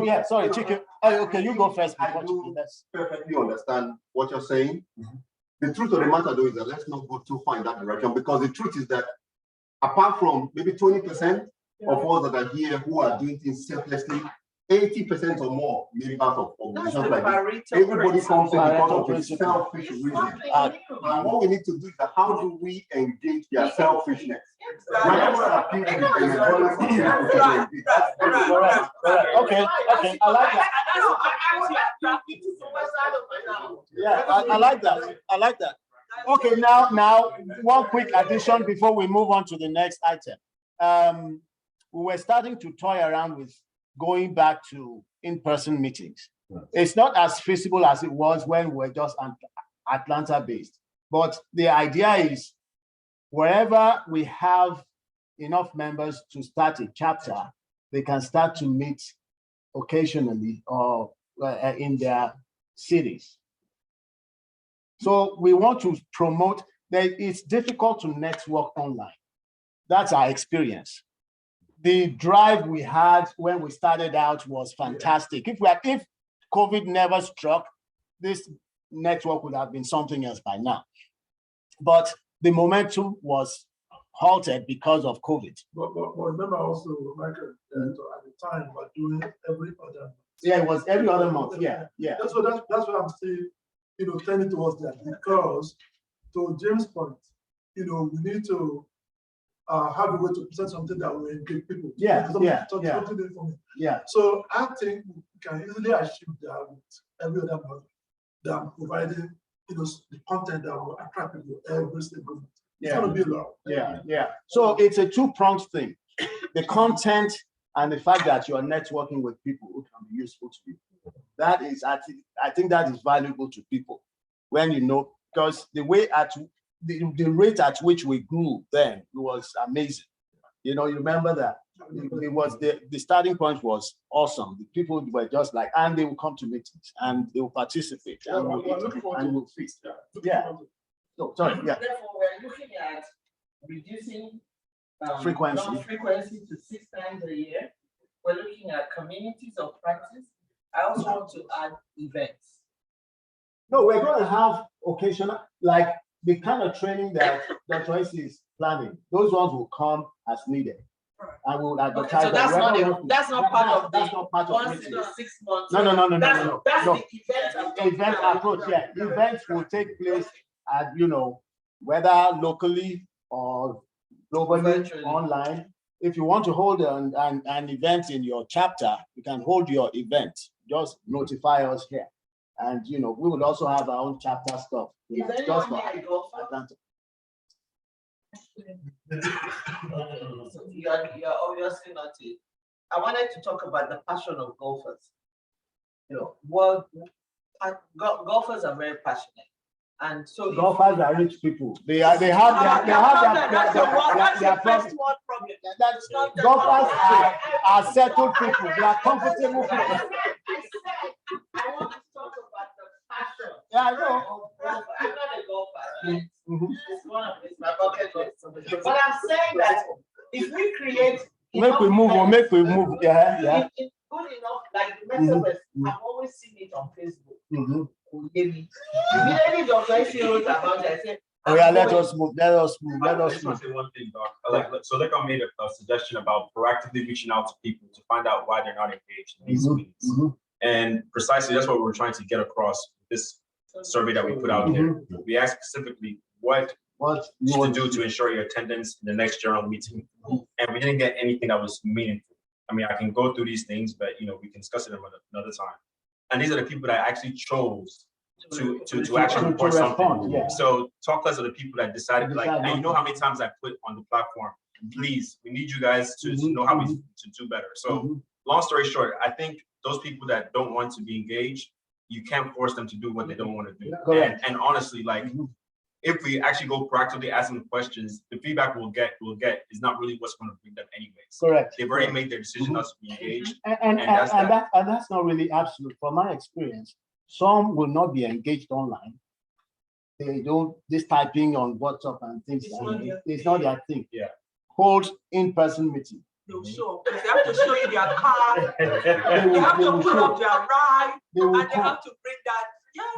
Yeah, sorry, Chicken. Okay, you go first. I do perfectly understand what you're saying. The truth of the matter, though, is that let's not go too far in that direction, because the truth is that apart from maybe 20% of us that are here who are doing things selflessly, 80% or more members of organizations like this, everybody comes in because of a selfish reason. And what we need to do is that how do we engage their selfishness? Okay, I like that. Yeah, I like that. I like that. Okay, now one quick addition before we move on to the next item. We were starting to toy around with going back to in-person meetings. It's not as feasible as it was when we were just Atlanta-based. But the idea is wherever we have enough members to start a chapter, they can start to meet occasionally or in their cities. So we want to promote that it's difficult to network online. That's our experience. the drive we had when we started out was fantastic. If COVID never struck, this network would have been something else by now. But the momentum was halted because of COVID. But remember also, Michael, at the time, we're doing every other month. Yeah, it was every other month. Yeah. That's what I'm saying, tending towards that, because to James' point, we need to have a way to present something that will engage people. Something informal. Yeah. So I think we can easily achieve that with every other month, that providing the content that will attract people every single month. It's gonna be a lot. Yeah. So it's a two-pronged thing. The content and the fact that you're networking with people who can be useful to you. That is, I think that is valuable to people when because the way the rate at which we grew then was amazing. You remember that it was the starting point was awesome. The people were just like, and they will come to meetings and they will participate and we'll feast. Yeah. So sorry. Yeah. Therefore, we're looking at reducing frequency to 6 times a year. We're looking at communities of practice. I also want to add events. No, we're going to have occasional, like the kind of training that Dr. Isi is planning. Those ones will come as needed. And we'll advertise. So that's not part of that's not part of once in 6 months. No. That's No. the Event approach. Yeah, events will take place at whether locally or globally, virtually, online. If you want to hold an event in your chapter, you can hold your event. Just notify us here, and we will also have our own chapter stuff. Just for Atlanta. So you're obviously not it. I wanted to talk about the passion of golfers. Golfers are very passionate, and so golfers are rich people. They have their problem. Golfers are settled people. They are comfortable people. I want to talk about the passion. Yeah, I know. I'm not a golfer. It's my bucket list. But I'm saying that if we create, make we move. Yeah. It's good enough. Like the metaverse, I've always seen it on Facebook. Maybe immediately Dr. Isi wrote about it. I said, let us move. I just want to say one thing, Doc. I made a suggestion about proactively reaching out to people to find out why they're not engaged in these meetings. And precisely that's what we're trying to get across this survey that we put out there. We asked specifically what to do to ensure your attendance in the next journal meeting. And we didn't get anything that was meaningful. I mean, I can go through these things, but we can discuss it another time. And these are the people that actually chose to actually report something. Yeah. So talk less of the people that decided, like, hey, you know how many times I put on the platform, please, we need you guys to know how we to do better. So long story short, I think those people that don't want to be engaged, you can't force them to do what they don't want to do. And honestly, like, if we actually go proactively asking questions, the feedback we'll get is not really what's going to bring them anyways. Correct. They've already made their decision not to be engaged. And that's not really absolute. From my experience, some will not be engaged online. They don't, this typing on WhatsApp and things, it's not their thing. Yeah. Hold in-person meeting. They'll show, because they have to show you their car, they have to pull up their ride, and they have to bring that.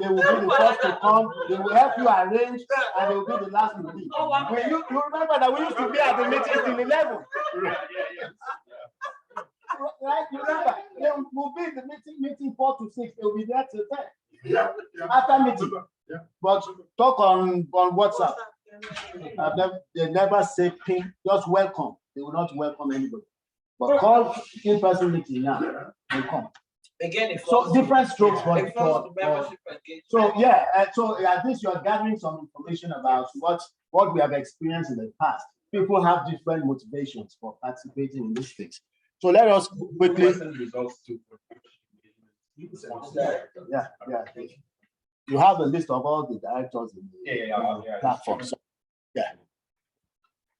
They will be the first to come, they will help you arrange, and they will be the last to leave. When you remember that we used to be at the meeting till 11. Right, you remember, they will be in the meeting 4 to 6, they will be there till 10. After meeting. But talk on WhatsApp. They never say ping, just welcome. They will not welcome anybody. But call in-person meeting now, they come. Again, so different strokes for membership engagement. So yeah, so at least you are gathering some information about what we have experienced in the past. People have different motivations for participating in these things. So let us quickly. Yeah. You have a list of all the directors in the platform. So, yeah.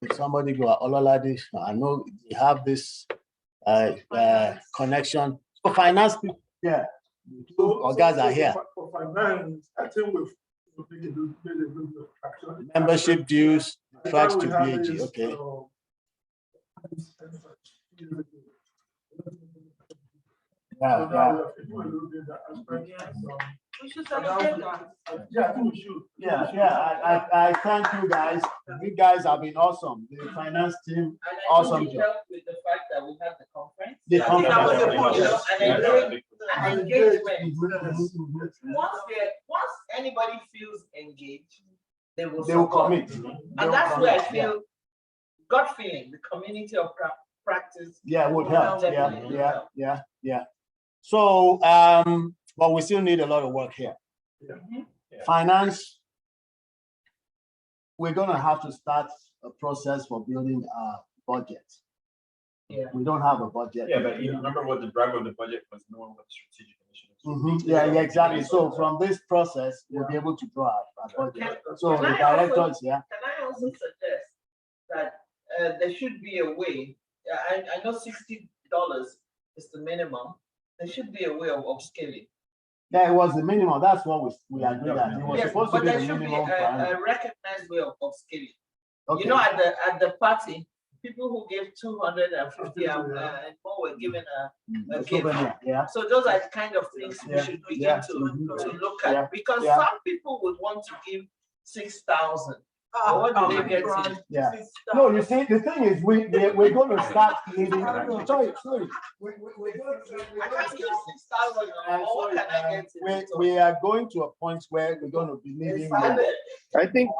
If somebody go Ololade, I know you have this connection. So finance people, yeah. Our guys are here. For finance, I think we've made a good traction. Membership dues, tracks to PAG, okay. Yeah, yeah. We should celebrate that. Yeah, I think we should. Yeah, I thank you guys. You guys have been awesome. The finance team, And I awesome think it job. helped with the fact that we had the conference. The I think that was the conference. point. And engagement. Once anybody feels engaged, they will They will support. commit. And that's where I feel, gut feeling, the community of practice. Yeah, would help. Yeah, Definitely would yeah, help. yeah. So, but we still need a lot of work here. Finance, we're gonna have to start a process for building a budget. Yeah. We don't have a budget. Yeah, but you remember what the driver of the budget was, knowing what the strategic initiatives. Yeah, exactly. So from this process, we'll be able to draw a budget. So Can the I also- directors, yeah. Can I also suggest that there should be a way, I know $60 is the minimum, there should be a way of upscaling. Yeah, it was the minimum. That's what we agreed that. It was Yes, supposed to but be there the should be minimum. a recognized way of upscaling. Okay. You know, at the party, people who gave 250 and more were given a gift. Souvenir, yeah. So those are the kind of things we Yeah, should begin yeah, to mhm, look yeah, at, because yeah. some people would want to give 6,000. What do they get to? Yeah. No, you see, the thing is, we're going to start needing. Sorry. We're going to. I can't give 6,000. What can I get to? We are going to a point where we're going to be needing. I think.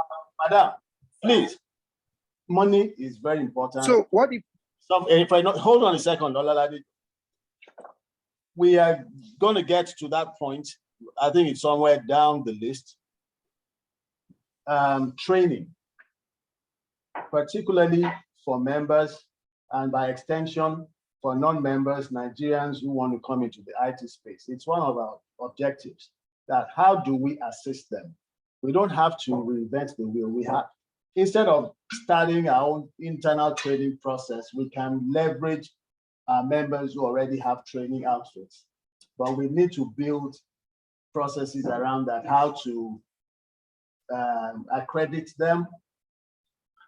Madam, please, money is very important. So what if? If I not hold on a second, Olalade. We are going to get to that point. I think it's somewhere down the list. Training, particularly for members and by extension for non-members, Nigerians who want to come into the IT space. It's one of our objectives, that how do we assist them? We don't have to reinvent the wheel. We have, instead of starting our own internal training process, we can leverage our members who already have training outfits. But we need to build processes around that, how to accredit them,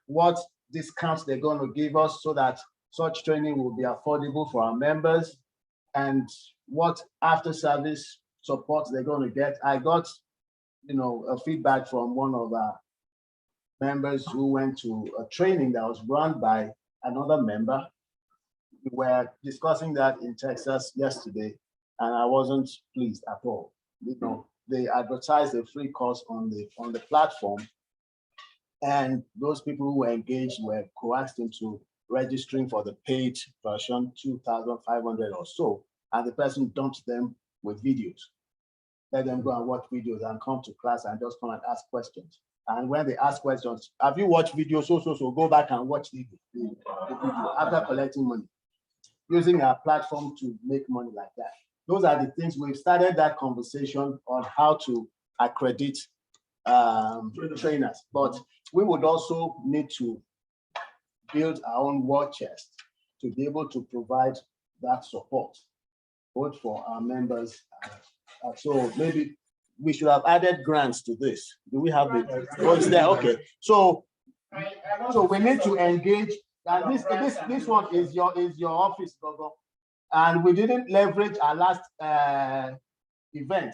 what discounts they're going to give us so that such training will be affordable for our members, and what after service support they're going to get. I got, a feedback from one of our members who went to a training that was run by another member. We were discussing that in Texas yesterday, and I wasn't pleased at all. They advertised a free course on the platform, and those people who were engaged were coaxed into registering for the paid version, 2,500 or so, and the person dumped them with videos. Let them go and watch videos and come to class and just come and ask questions. And when they ask questions, have you watched videos? So go back and watch the video after collecting money, using our platform to make money like that. Those are the things. We've started that conversation on how to accredit trainers, but we would also need to build our own war chest to be able to provide that support, both for our members. So maybe we should have added grants to this. Do we have the? Oh, it's there. Okay. So we need to engage. And this one is your office, Gogo. And we didn't leverage our last event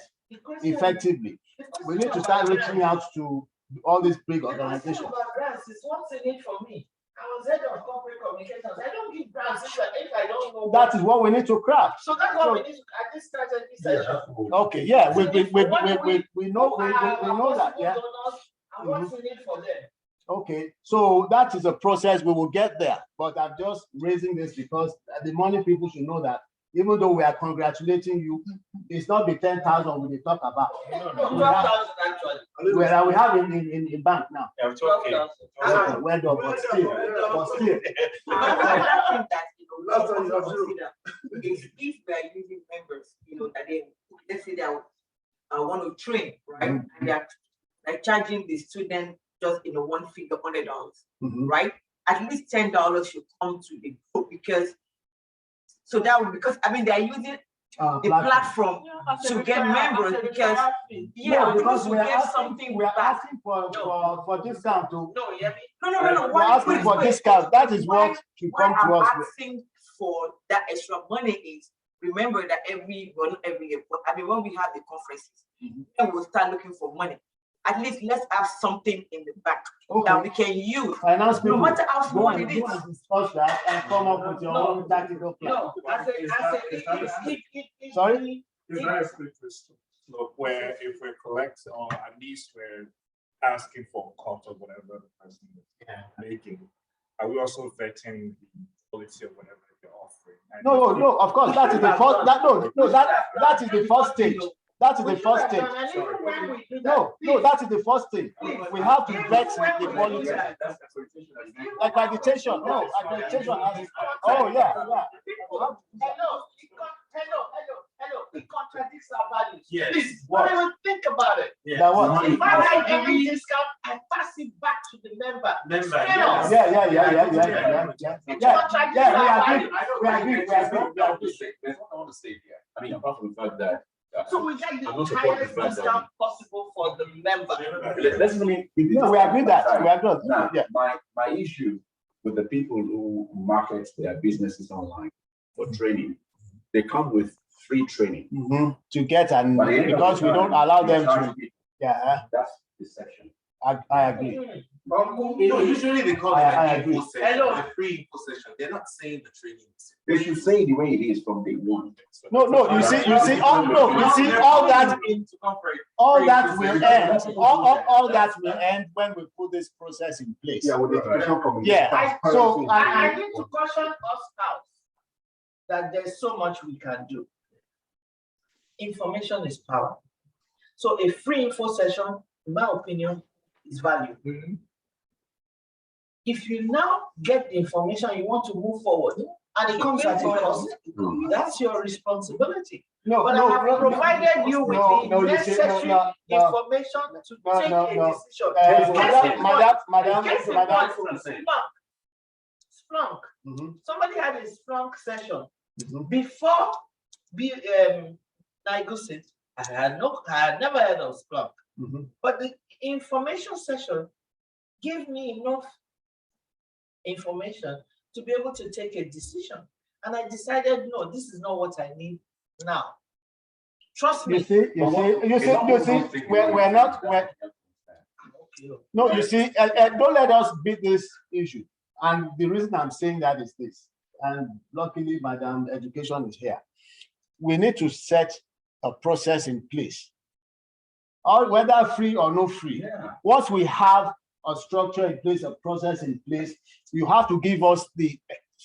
effectively. We need to start reaching out to all these big organizations. Grants is what's in it for me. I was head of corporate communications. I don't give grants if I don't know. That is what we need to craft. So that's what we need to, at this strategy session. Okay, yeah, we know that, yeah. And what's in it for them. Okay, so that is a process. We will get there, but I'm just raising this because the money people should know that even though we are congratulating you, it's not the 10,000 we talk about. No, 12,000 actually. Where we have in bank now. Yeah, 12K. Well done, but still. Another thing that Last time you have zero. is if we are using members, that they, let's say they want to train, right? And they are like charging the student just one figure, $100, right? At least $10 should come to the group, because they are using the platform to get members, because we are asking for discount to. No, we're asking for discount. That is what should come to us. Asking for that extra money is, remember that not every year, but I mean, when we have the conferences, then we'll start looking for money. At least let's have something in the back that we can use. Finance No people, matter how go small and it go is. and discuss that and come up with your own tactical plan. No, Sorry? Is that a split slope where if we collect or at least we're asking for a cut of whatever the person is making, are we also vetting the quality of whatever they're offering? And No, of course, that is the first, that is the first stage. That is the first stage. No, that is the first thing. We have to vet the quality. Like accreditation, no, accreditation has, oh, yeah. Hello, it contradicts our values. Yes. Please, don't even think about it. That what? If I buy any discount, I pass it back to the member. Yeah, we agree. There's what I want to say here. I mean, apart from the fact that. So we get the I'm not supporting highest the fact that- discount possible for the member. Let's really. No, we agree that, we agree. Now, Yeah. my issue with the people who market their businesses online for training, they come with free training. To get and But at the end of because the we time, don't allow they them charge to, people. yeah, That's deception. I agree. No, usually they call it I an agree. info session, a free info session. They're not saying the training. They should say the way it is from day one. No, you see, all that will end, all that will end when we put this process in place. Yeah, with the education community. Yeah, so, I need to caution us out that there's so much we can do. Information is power. So a free info session, in my opinion, is value. If you now get the information you want to move forward, and it comes at a cost, that's your responsibility. But I have provided you with the necessary information to take a decision. Madam. Splunk. Somebody had a Splunk session before Naigusit. I had never heard of Splunk. But the information session gave me enough information to be able to take a decision. And I decided, no, this is not what I need now. Trust me. You see, we're not, no, you see, don't let us beat this issue. And the reason I'm saying that is this, and luckily, Madam Education is here. We need to set a process in place, or whether free or no free. Once we have a structure in place, a process in place, you have to give us the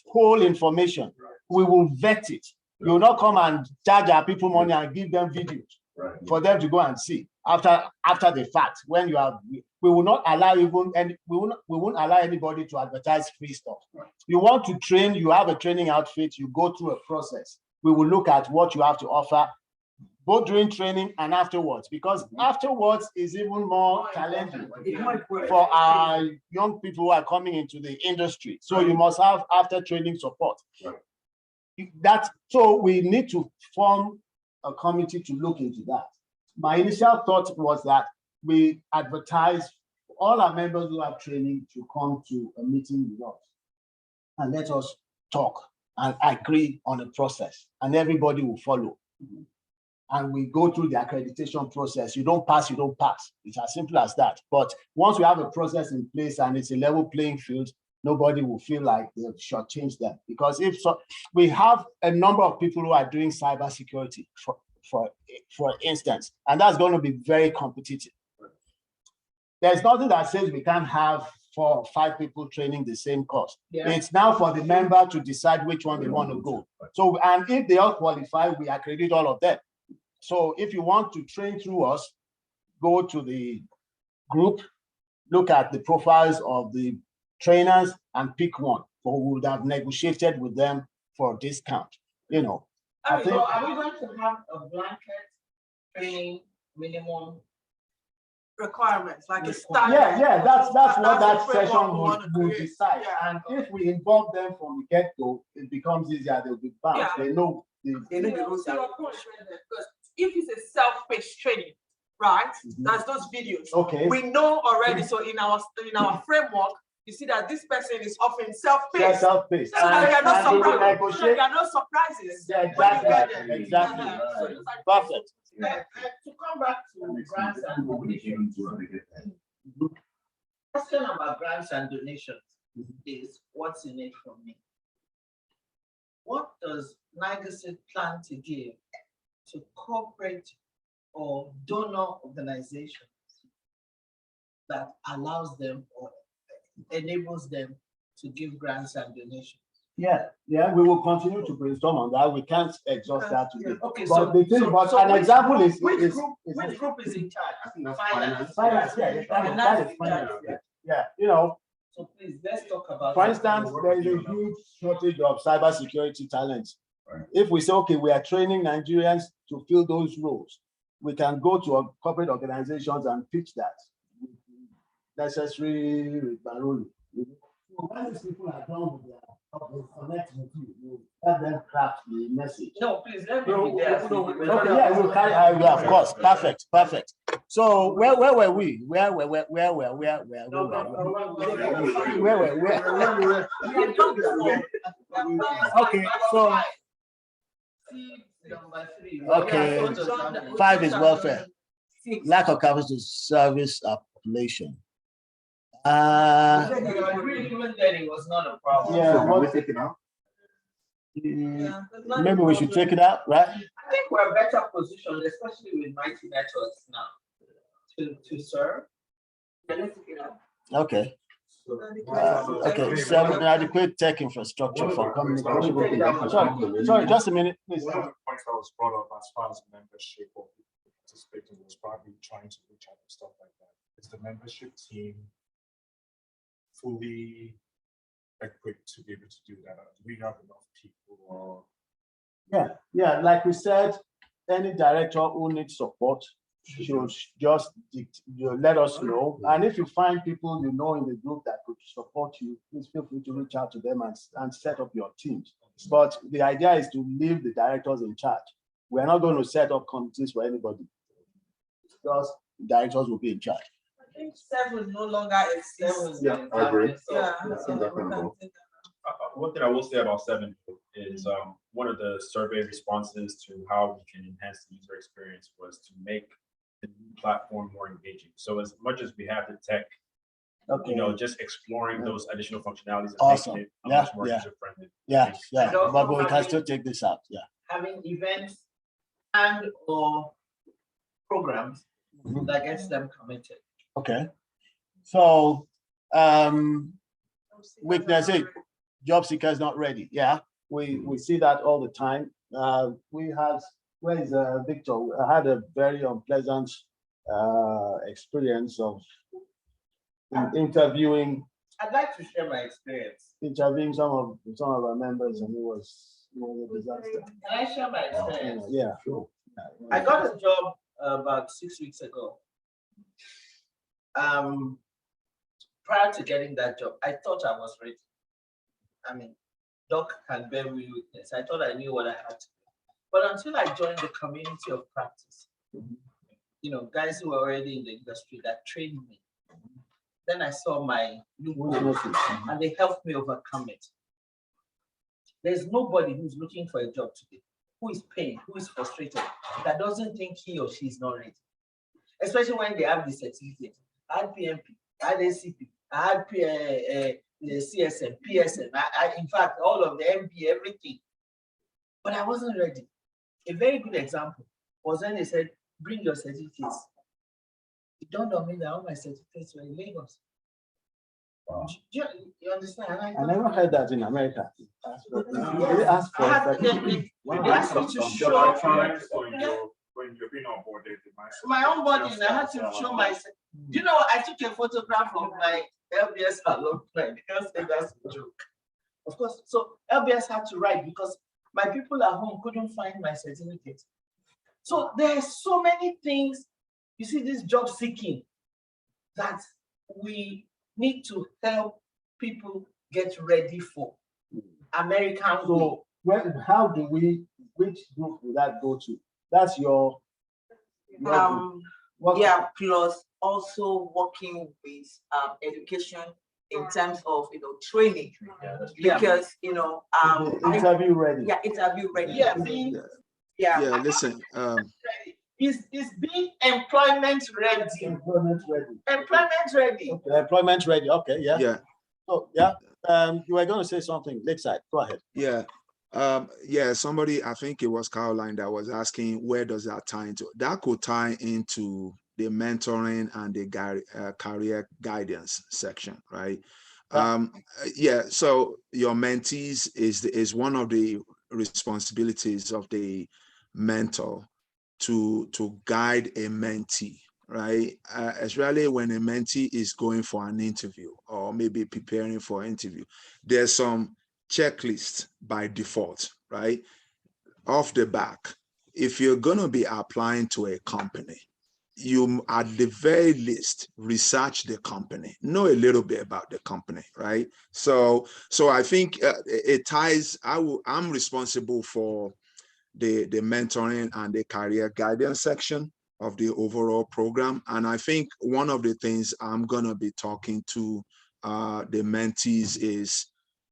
whole information. We will vet it. You will not come and charge our people money and give them videos for them to go and see after the fact. When you have, we will not allow even, and we won't allow anybody to advertise free stuff. You want to train, you have a training outfit, you go through a process. We will look at what you have to offer, both during training and afterwards, because afterwards is even more challenging for our young people who are coming into the industry. So you must have after training support. So we need to form a committee to look into that. My initial thought was that we advertise all our members who have training to come to a meeting with us and let us talk and agree on a process, and everybody will follow. And we go through the accreditation process. You don't pass, you don't pass. It's as simple as that. But once we have a process in place and it's a level playing field, nobody will feel like they've shortchanged them. Because if so, we have a number of people who are doing cybersecurity, for instance, and that's going to be very competitive. There's nothing that says we can't have 4 or 5 people training the same course. It's now for the member to decide which one they want to go. So, and if they all qualify, we accredit all of them. So if you want to train through us, go to the group, look at the profiles of the trainers and pick one who would have negotiated with them for a discount. You know, So are we going to have a blanket training minimum requirements, like a standard? Yeah, that's what that the framework session we want to will create. decide. And if we involve them from the get-go, it becomes easier. They'll be bound. They know the rules. Because if it's a self-paced training, right? That's those videos. Okay. We know already. So in our framework, you see that this person is often self-paced. Self-paced. So that there are no And we surprises. negotiate- So there are no surprises. Yeah, when you get exactly, there. exactly. So those are the Perfect. To come back to grants and donations. Question about grants and donations is what's in it for me? What does NIGASID plan to give to corporate or donor organizations that allows them or enables them to give grants and donations? Yeah, we will continue to brainstorm on that. We can't exhaust that today. Okay, But the thing, but an which example group- is. which group is in charge? Finance. Finance, yeah, that is finance, yeah. Yeah, you know, So please, let's talk about. for instance, there is a huge shortage of cybersecurity talent. If we say, okay, we are training Nigerians to fill those roles, we can go to our corporate organizations and pitch that. Necessary parole. When these people are done with their connect with you let them craft the message. No, please, let me be there. Okay, yeah, we'll carry, yeah, of course, perfect. So where were we? Where were we? Okay, so. Number 3. Okay, 5 is welfare. Lack of capital service population. Even then, it was not a problem. Yeah, what, maybe we should take it out, right? I think we're better positioned, especially with Mighty Networks now, to serve. Let's take it out. Okay. Okay, 7, adequate tech infrastructure for communication. Sorry, just a minute, please. One of the points that was brought up as far as membership or people participating was probably trying to reach out and stuff like that. Is the membership team fully equipped to be able to do that? Do we have enough people or? Yeah, like we said, any director who needs support should just let us know. And if you find people you know in the group that could support you, please feel free to reach out to them and set up your teams. But the idea is to leave the directors in charge. We're not going to set up committees for anybody. Just the directors will be in charge. I think 7 no longer exists. Yeah, I agree. Yeah. One thing I will say about 7 is one of the survey responses to how we can enhance the user experience was to make the new platform more engaging. So as much as we have the tech, Okay. just exploring those additional functionalities and Awesome. making it Yeah, much more yeah. user-friendly. Yeah, but we can still take this out, yeah. Having events and or programs that gets them committed. Okay. So, weakness 8, job seekers not ready. Yeah, we see that all the time. Where is Victor? I had a very unpleasant experience of interviewing I'd like to share my experience. some of our members, and it was a disaster. Can I share my experience? Yeah, sure. I got a job about 6 weeks ago. Prior to getting that job, I thought I was ready. I mean, Doc can bear me witness. I thought I knew what I had to do. But until I joined the community of practice, guys who were already in the industry that trained me, then I saw my loopholes and they helped me overcome it. There's nobody who's looking for a job today, who is pained, who is frustrated, that doesn't think he or she is not ready. Especially when they have the certificate. I had PMP, I had ACP, I had CSM, PSM, in fact, all of the MB, everything. But I wasn't ready. A very good example was when they said, bring your certificates. It dawned on me that all my certificates were in Lagos. Wow. You understand? I never heard that in America. They asked for They asked me to show When you're being onboarded, my own body, and I had to show myself. You know, I took a photograph of my LBS alumni. Because that's a joke. Of course, so LBS had to write because my people at home couldn't find my certificate. So there are so many things, you see, this job seeking that we need to help people get ready for. American So how do which group will that go to? That's your Yeah, plus also working with education in terms of, training. Yeah, Because, Interview ready. yeah, interview ready. Yeah, Yeah, listen, Is being employment ready. Employment ready. Employment ready. Employment ready, okay, yeah. yeah, Oh, yeah, you were gonna say something, Lakeside, go ahead. yeah. Yeah, somebody, I think it was Caroline that was asking, where does that tie into? That could tie into the mentoring and the career guidance section, right? Yeah, so your mentees is one of the responsibilities of the mentor to guide a mentee, right? Especially when a mentee is going for an interview or maybe preparing for an interview. There's some checklist by default, right? Off the back, if you're going to be applying to a company, you at the very least research the company, know a little bit about the company, right? So I think it ties. I'm responsible for the mentoring and the career guidance section of the overall program, and I think one of the things I'm gonna be talking to the mentees is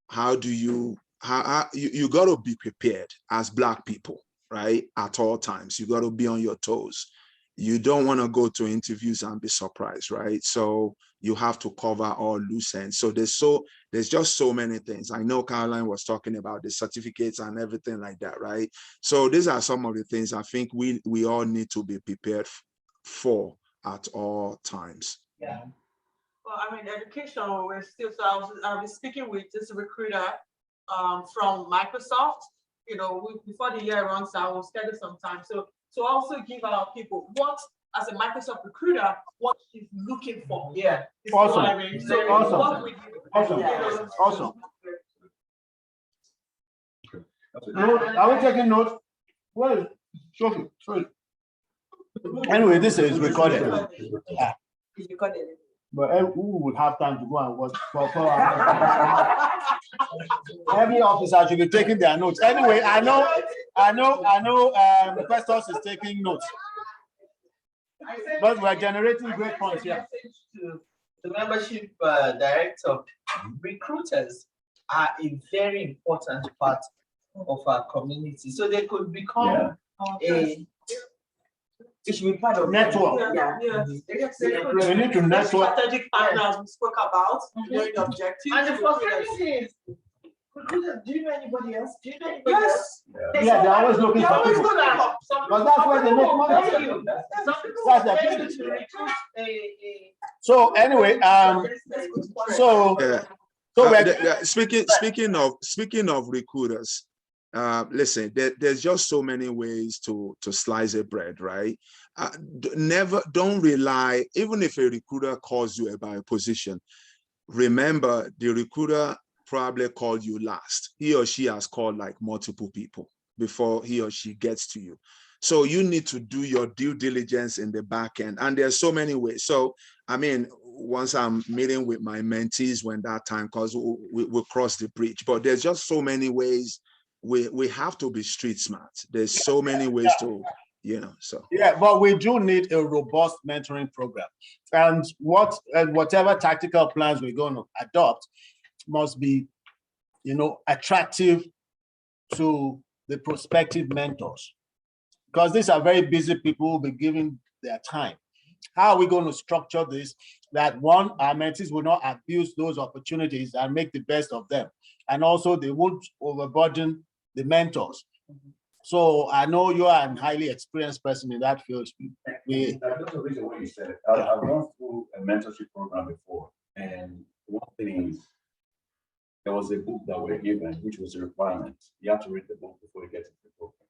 how do you got to be prepared as Black people, right? At all times, you got to be on your toes. You don't want to go to interviews and be surprised, right? So you have to cover all loose ends. So there's just so many things. I know Caroline was talking about the certificates and everything like that, right? So these are some of the things I think we all need to be prepared for at all times. Yeah. Well, I mean, education, we're still, so I was speaking with this recruiter from Microsoft, before the year runs out, we'll schedule some time. So also give our people what, as a Microsoft recruiter, what she's looking for. Yeah. Awesome. I mean, so Awesome. what we do. Awesome. Yeah. Awesome. Are we taking notes? Well, Sophie, sorry. Anyway, this is recorded. It's recorded. But who would have time to go and watch for 4 hours? Every officer should be taking their notes. Anyway, I know, Questos is taking notes. But we're generating great points here. To the membership director, recruiters are a very important part of our community. So they could become it should be part of network. Yeah. We need to network. Strategic partners we spoke about during the objectives. And the frustrating thing is, do you know anybody else? Do you know anybody else? Yeah, they're always looking for people. But that's where they make money. That's the thing. So anyway, speaking of recruiters, listen, there's just so many ways to slice a bread, right? Don't rely, even if a recruiter calls you about a position, remember the recruiter probably called you last. He or she has called like multiple people before he or she gets to you. So you need to do your due diligence in the back end. And there's so many ways. So, I mean, once I'm meeting with my mentees when that time comes, we'll cross the bridge. But there's just so many ways. We have to be street smart. There's so many ways to, so. Yeah, but we do need a robust mentoring program. And whatever tactical plans we're going to adopt must be, attractive to the prospective mentors. Because these are very busy people who will be giving their time. How are we going to structure this? That one, our mentees will not abuse those opportunities and make the best of them. And also they won't overburden the mentors. So I know you are a highly experienced person in that field. That's the reason why you said it. I've gone through a mentorship program before. And one thing is, there was a book that we were given, which was a requirement. You have to read the book before you get to the program.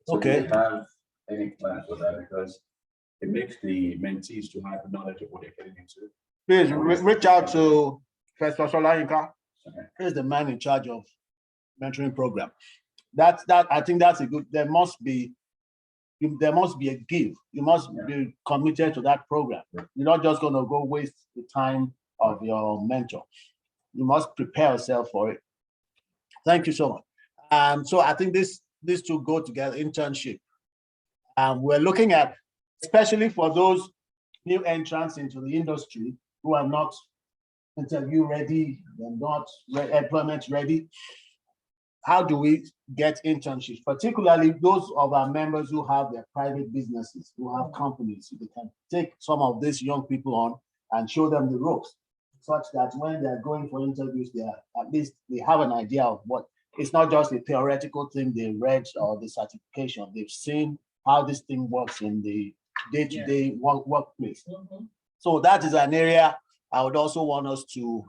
So okay. We don't have any plan for that because it makes the mentees to have knowledge of what they're getting into. Please reach out to Professor Solayinka. He's the man in charge of mentoring program. I think that's a good. There must be a give. You must be committed to that program. You're not just going to go waste the time of your mentor. You must prepare yourself for it. Thank you so much. So I think these two go together, internship. We're looking at, especially for those new entrants into the industry who are not interview ready, they're not employment ready. How do we get internships, particularly those of our members who have their private businesses, who have companies? They can take some of these young people on and show them the ropes, such that when they're going for interviews, at least they have an idea of what. It's not just a theoretical thing they read or the certification. They've seen how this thing works in the day-to-day workplace. So that is an area I would also want us to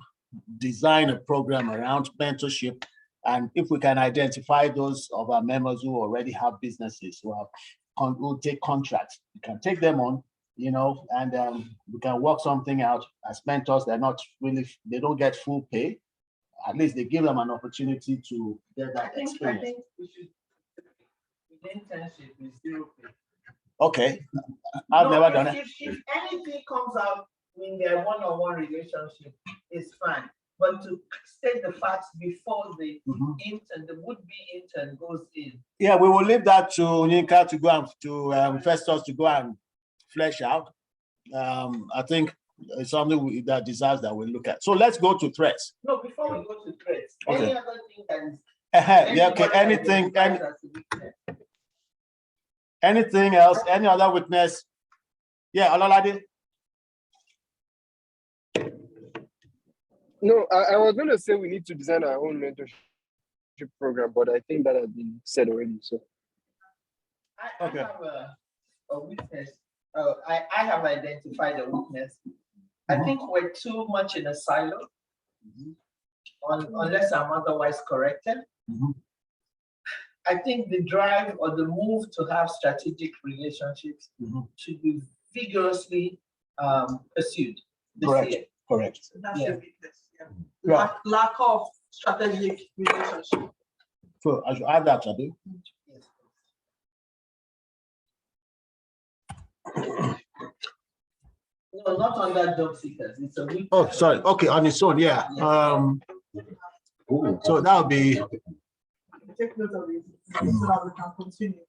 design a program around mentorship. And if we can identify those of our members who already have businesses, who take contracts, we can take them on, and we can work something out as mentors. They're not really, they don't get full pay. At least they give them an opportunity to get that experience. I think we should, internship is 0 pay. Okay, I've never done it. If anything comes out in their one-on-one relationship, it's fine. But to state the facts before the intern, the would-be intern goes in. Yeah, we will leave that to Onyinka to go and to Festus to go and flesh out. I think it's something that deserves that we'll look at. So let's go to threats. No, before we go to threats, Okay. any other thing that is Yeah, okay, anything else, any other witness? Yeah, Olalade. No, I was going to say we need to design our own mentorship program, but I think that has been said already. So I have a witness. I have identified a witness. I think we're too much in a silo, unless I'm otherwise corrected. I think the drive or the move to have strategic relationships should be vigorously pursued this year. Correct. That's Yeah. a weakness. Yeah. Lack of strategic relationship. So I should add that, Shadi. No, not under job seekers. It's a weakness. Oh, sorry. Okay, on its own, yeah. So that would be Take note of it so that we can continue.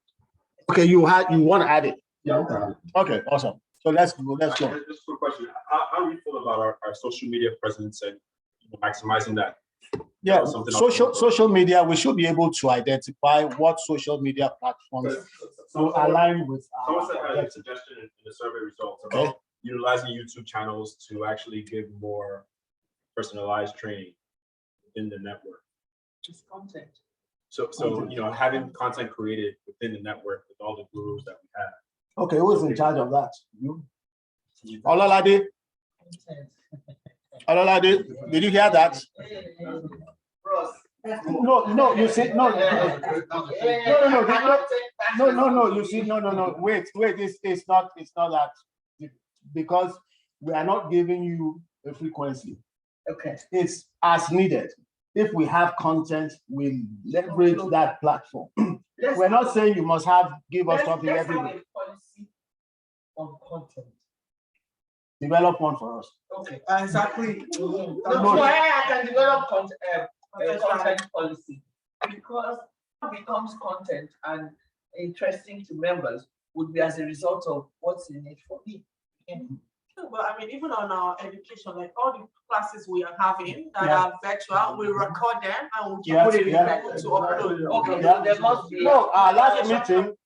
okay. You want to add it? Yeah. Okay, awesome. So let's go. Just a quick question. How do you feel about our social media presence and maximizing that? Yeah, Something social media. We should be able to identify what social media platforms align with. Someone said had a suggestion in the survey results about utilizing YouTube channels to actually give more personalized training within the network. Just content. So having content created within the network with all the gurus that we have. Okay, who's in charge of that? You? Olalade? Olalade, did you hear that? No, you see, no, you see, no, wait, it's not that, because we are not giving you a frequency. Okay. It's as needed. If we have content, we leverage that platform. We're not saying you must give us something every week. Policy on content. Develop one for us. Okay. Exactly. That's why I can develop content policy, because what becomes content and interesting to members would be as a result of what's in it for me. But I mean, even on our education, like all the classes we are having that are virtual, we record them and we can put it in to upload. Okay, so there must be. No, our last meeting,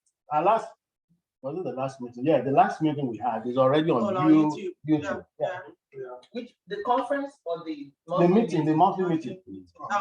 was it the last meeting? Yeah, the last meeting we had is already on YouTube. Yeah. Which, the conference or the monthly meeting? That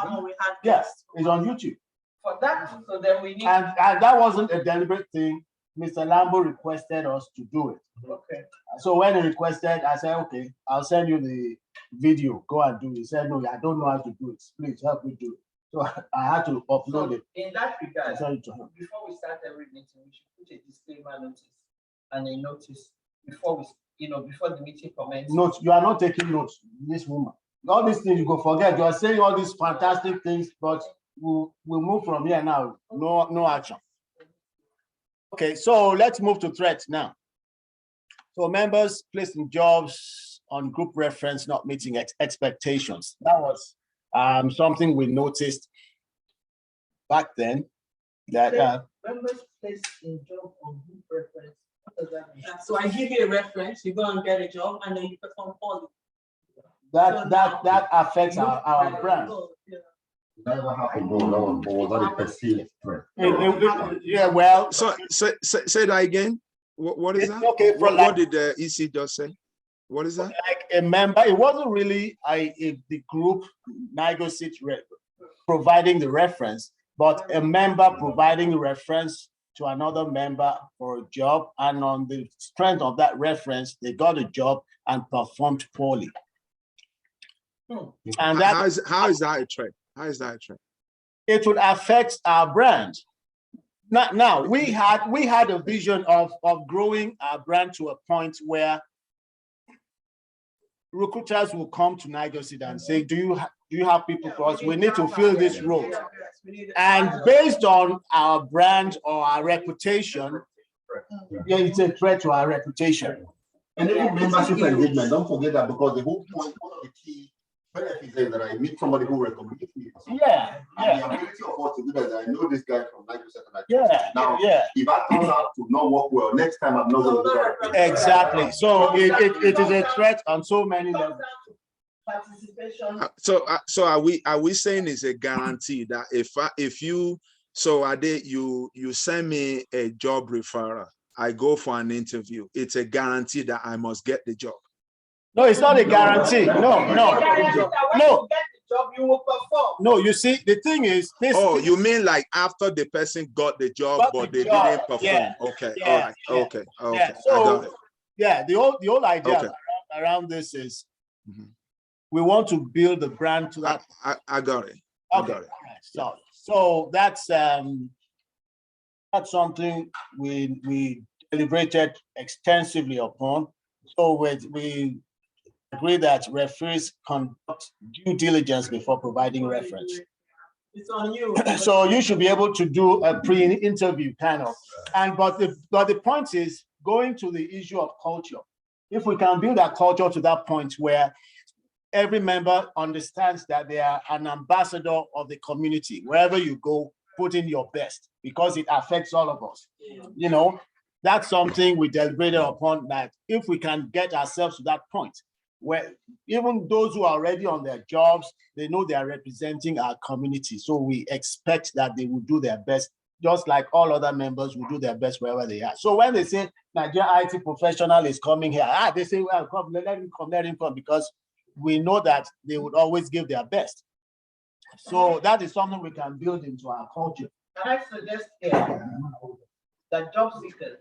one we had. Yes, it's on YouTube. For that, so then we need. And that wasn't a deliberate thing. Mr. Lambo requested us to do it. Okay. So when he requested, I said, okay, I'll send you the video. Go and do it. He said, no, I don't know how to do it. Please help me do it. So I had to upload it. In that regard, Send it to him. before we start every meeting, we should put a disclaimer notice and a notice before before the meeting commences. Notes. You are not taking notes, this woman. All these things you go forget. You are saying all these fantastic things, but we'll move from here now. No action. Okay, so let's move to threats now. So members placed in jobs on group reference not meeting expectations. That was something we noticed back then. That members placed in job on group reference. What does that mean? So I give you a reference, you go and get a job, and then you perform poorly. that affects our brand. Never happened, though, no one, or was that a perceived threat? Yeah, well, So say that again. What is it's that? okay for What did the EC just say? What is that? like a member, it wasn't really the group negotiate providing the reference, but a member providing reference to another member for a job, and on the strength of that reference, they got a job and performed poorly. And that How is that a threat? How is that a threat? it would affect our brand. Now we had a vision of growing our brand to a point where recruiters will come to NIGOSID and say, do you have people for us? We need to fill this role. And based on our brand or our reputation, yeah, it's a threat to our reputation. And even membership engagement, don't forget that, because the whole point, one of the key benefits is that I meet somebody who recommends me. Yeah, And the ability of us to do that is I know this guy from 9%. Yeah, Now, yeah. if I turn out to not work well, next time I'm not going to do that. Exactly. So it is a threat on so many levels. Participation. So are we saying it's a guarantee that if you you send me a job referral, I go for an interview, it's a guarantee that I must get the job? No, it's not a guarantee. No. Job you will perform. No, you see, the thing is this. Oh, you mean like after the person got the job, but they didn't perform? Yeah. Okay, Yeah. all right, Yeah. okay. Yeah. I So got it. yeah, the whole idea Okay. around this is Mhm. we want to build the brand to that. I got it. Okay. I got it. All right. So that's something we deliberated extensively upon. So we agree that referees conduct due diligence before providing reference. It's on you. So you should be able to do a pre-interview kind of. But the point is going to the issue of culture. If we can build that culture to that point where every member understands that they are an ambassador of the community, wherever you go, put in your best because it affects all of us. You know, that's something we deliberated upon, that if we can get ourselves to that point where even those who are already on their jobs, they know they are representing our community. So we expect that they will do their best, just like all other members will do their best wherever they are. So when they say Nigeria IT professional is coming here, they say, well, come, let him come, because we know that they would always give their best. So that is something we can build into our culture. Can I suggest here that job seekers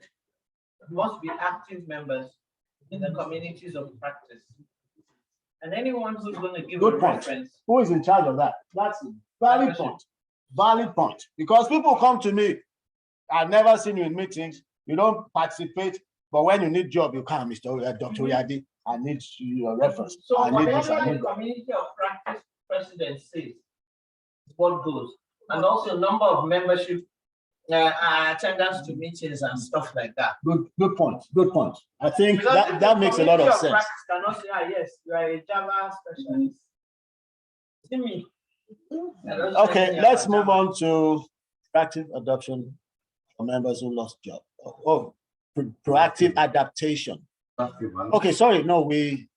must be active members in the communities of practice? And anyone who's going to give a Good point. reference. Who is in charge of that? That's a valid point. Valid point. Because people come to me, I've never seen you in meetings, you don't participate, but when you need job, you come, Dr. Yadi, I need your reference. So I need this, I whatever need the that. community of practice president says, is what goes. And also number of membership, attendance to meetings and stuff like that. Good point. Good point. I think Because if that the makes a lot of community sense. practice cannot say, yes, you are a Java specialist. See me. Okay, let's move on to proactive adoption for members who lost job. Proactive adaptation. Okay, sorry, no, we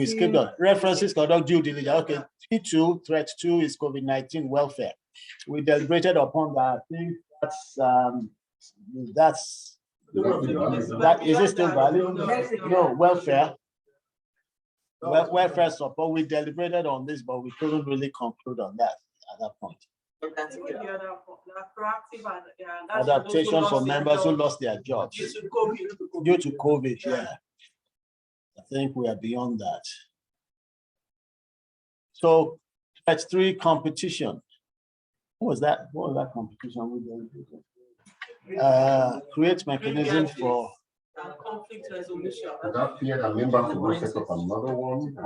skipped on. References conduct due diligence. Okay, T2, threat 2 is COVID-19 welfare. We deliberated upon that. I think that is it still valid? No, welfare. Welfare support. We deliberated on this, but we couldn't really conclude on that at that point. Adaptation for members who lost their jobs due to COVID. Yeah, I think we are beyond that. So, that's 3 competition. What was that? What was that competition? Create mechanism for conflict resolution. Without fear that members will set up another one.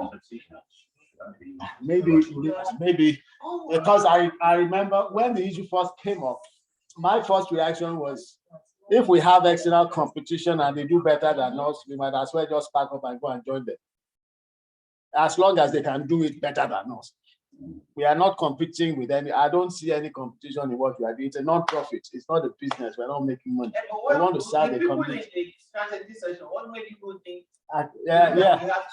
Maybe because I remember when the issue first came up, my first reaction was, if we have external competition and they do better than us, we might as well just pack up and go and join them. As long as they can do it better than us. We are not competing with any, I don't see any competition in what we are doing. It's a non-profit. It's not a business. We're not making money. We want to serve the community. Strategy session, what made people think? Yeah.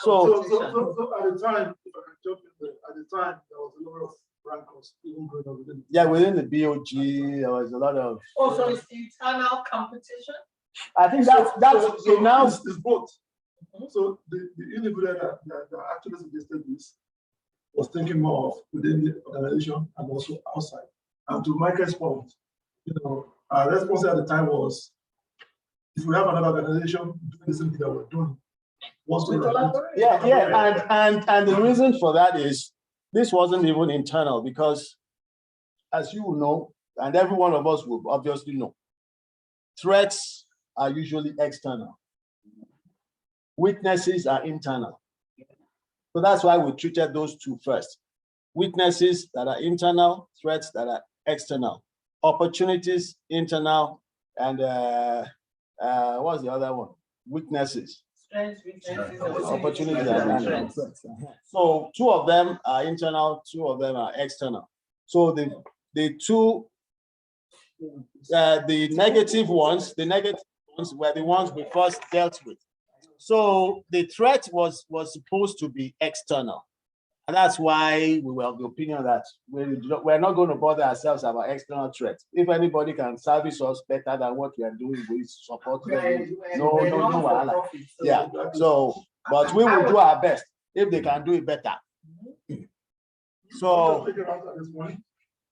So at the time, if I can jump in there. At the time, there was a lot of rancors even going on within. Yeah, within the BOG, there was a lot of. Also, it's internal competition. I think that's So now. it's both. So the individual that actually suggested this was thinking more of within the organization and also outside. And to Michael's point, our response at the time was, if we have another organization doing the same thing that we're doing, what's going on? Yeah, and the reason for that is this wasn't even internal because, as you will know, and every one of us will obviously know, threats are usually external. Weaknesses are internal. So that's why we treated those two first. Weaknesses that are internal, threats that are external. Opportunities, internal, and what's the other one? Weaknesses. Strengths, weaknesses, Opportunities are internal. So two of them are internal, two of them are external. So the negative ones were the ones we first dealt with. So the threat was supposed to be external. And that's why we were of the opinion that we're not going to bother ourselves about external threats. If anybody can service us better than what we are doing, we support them. No. Yeah. So, but we will do our best if they can do it better. So,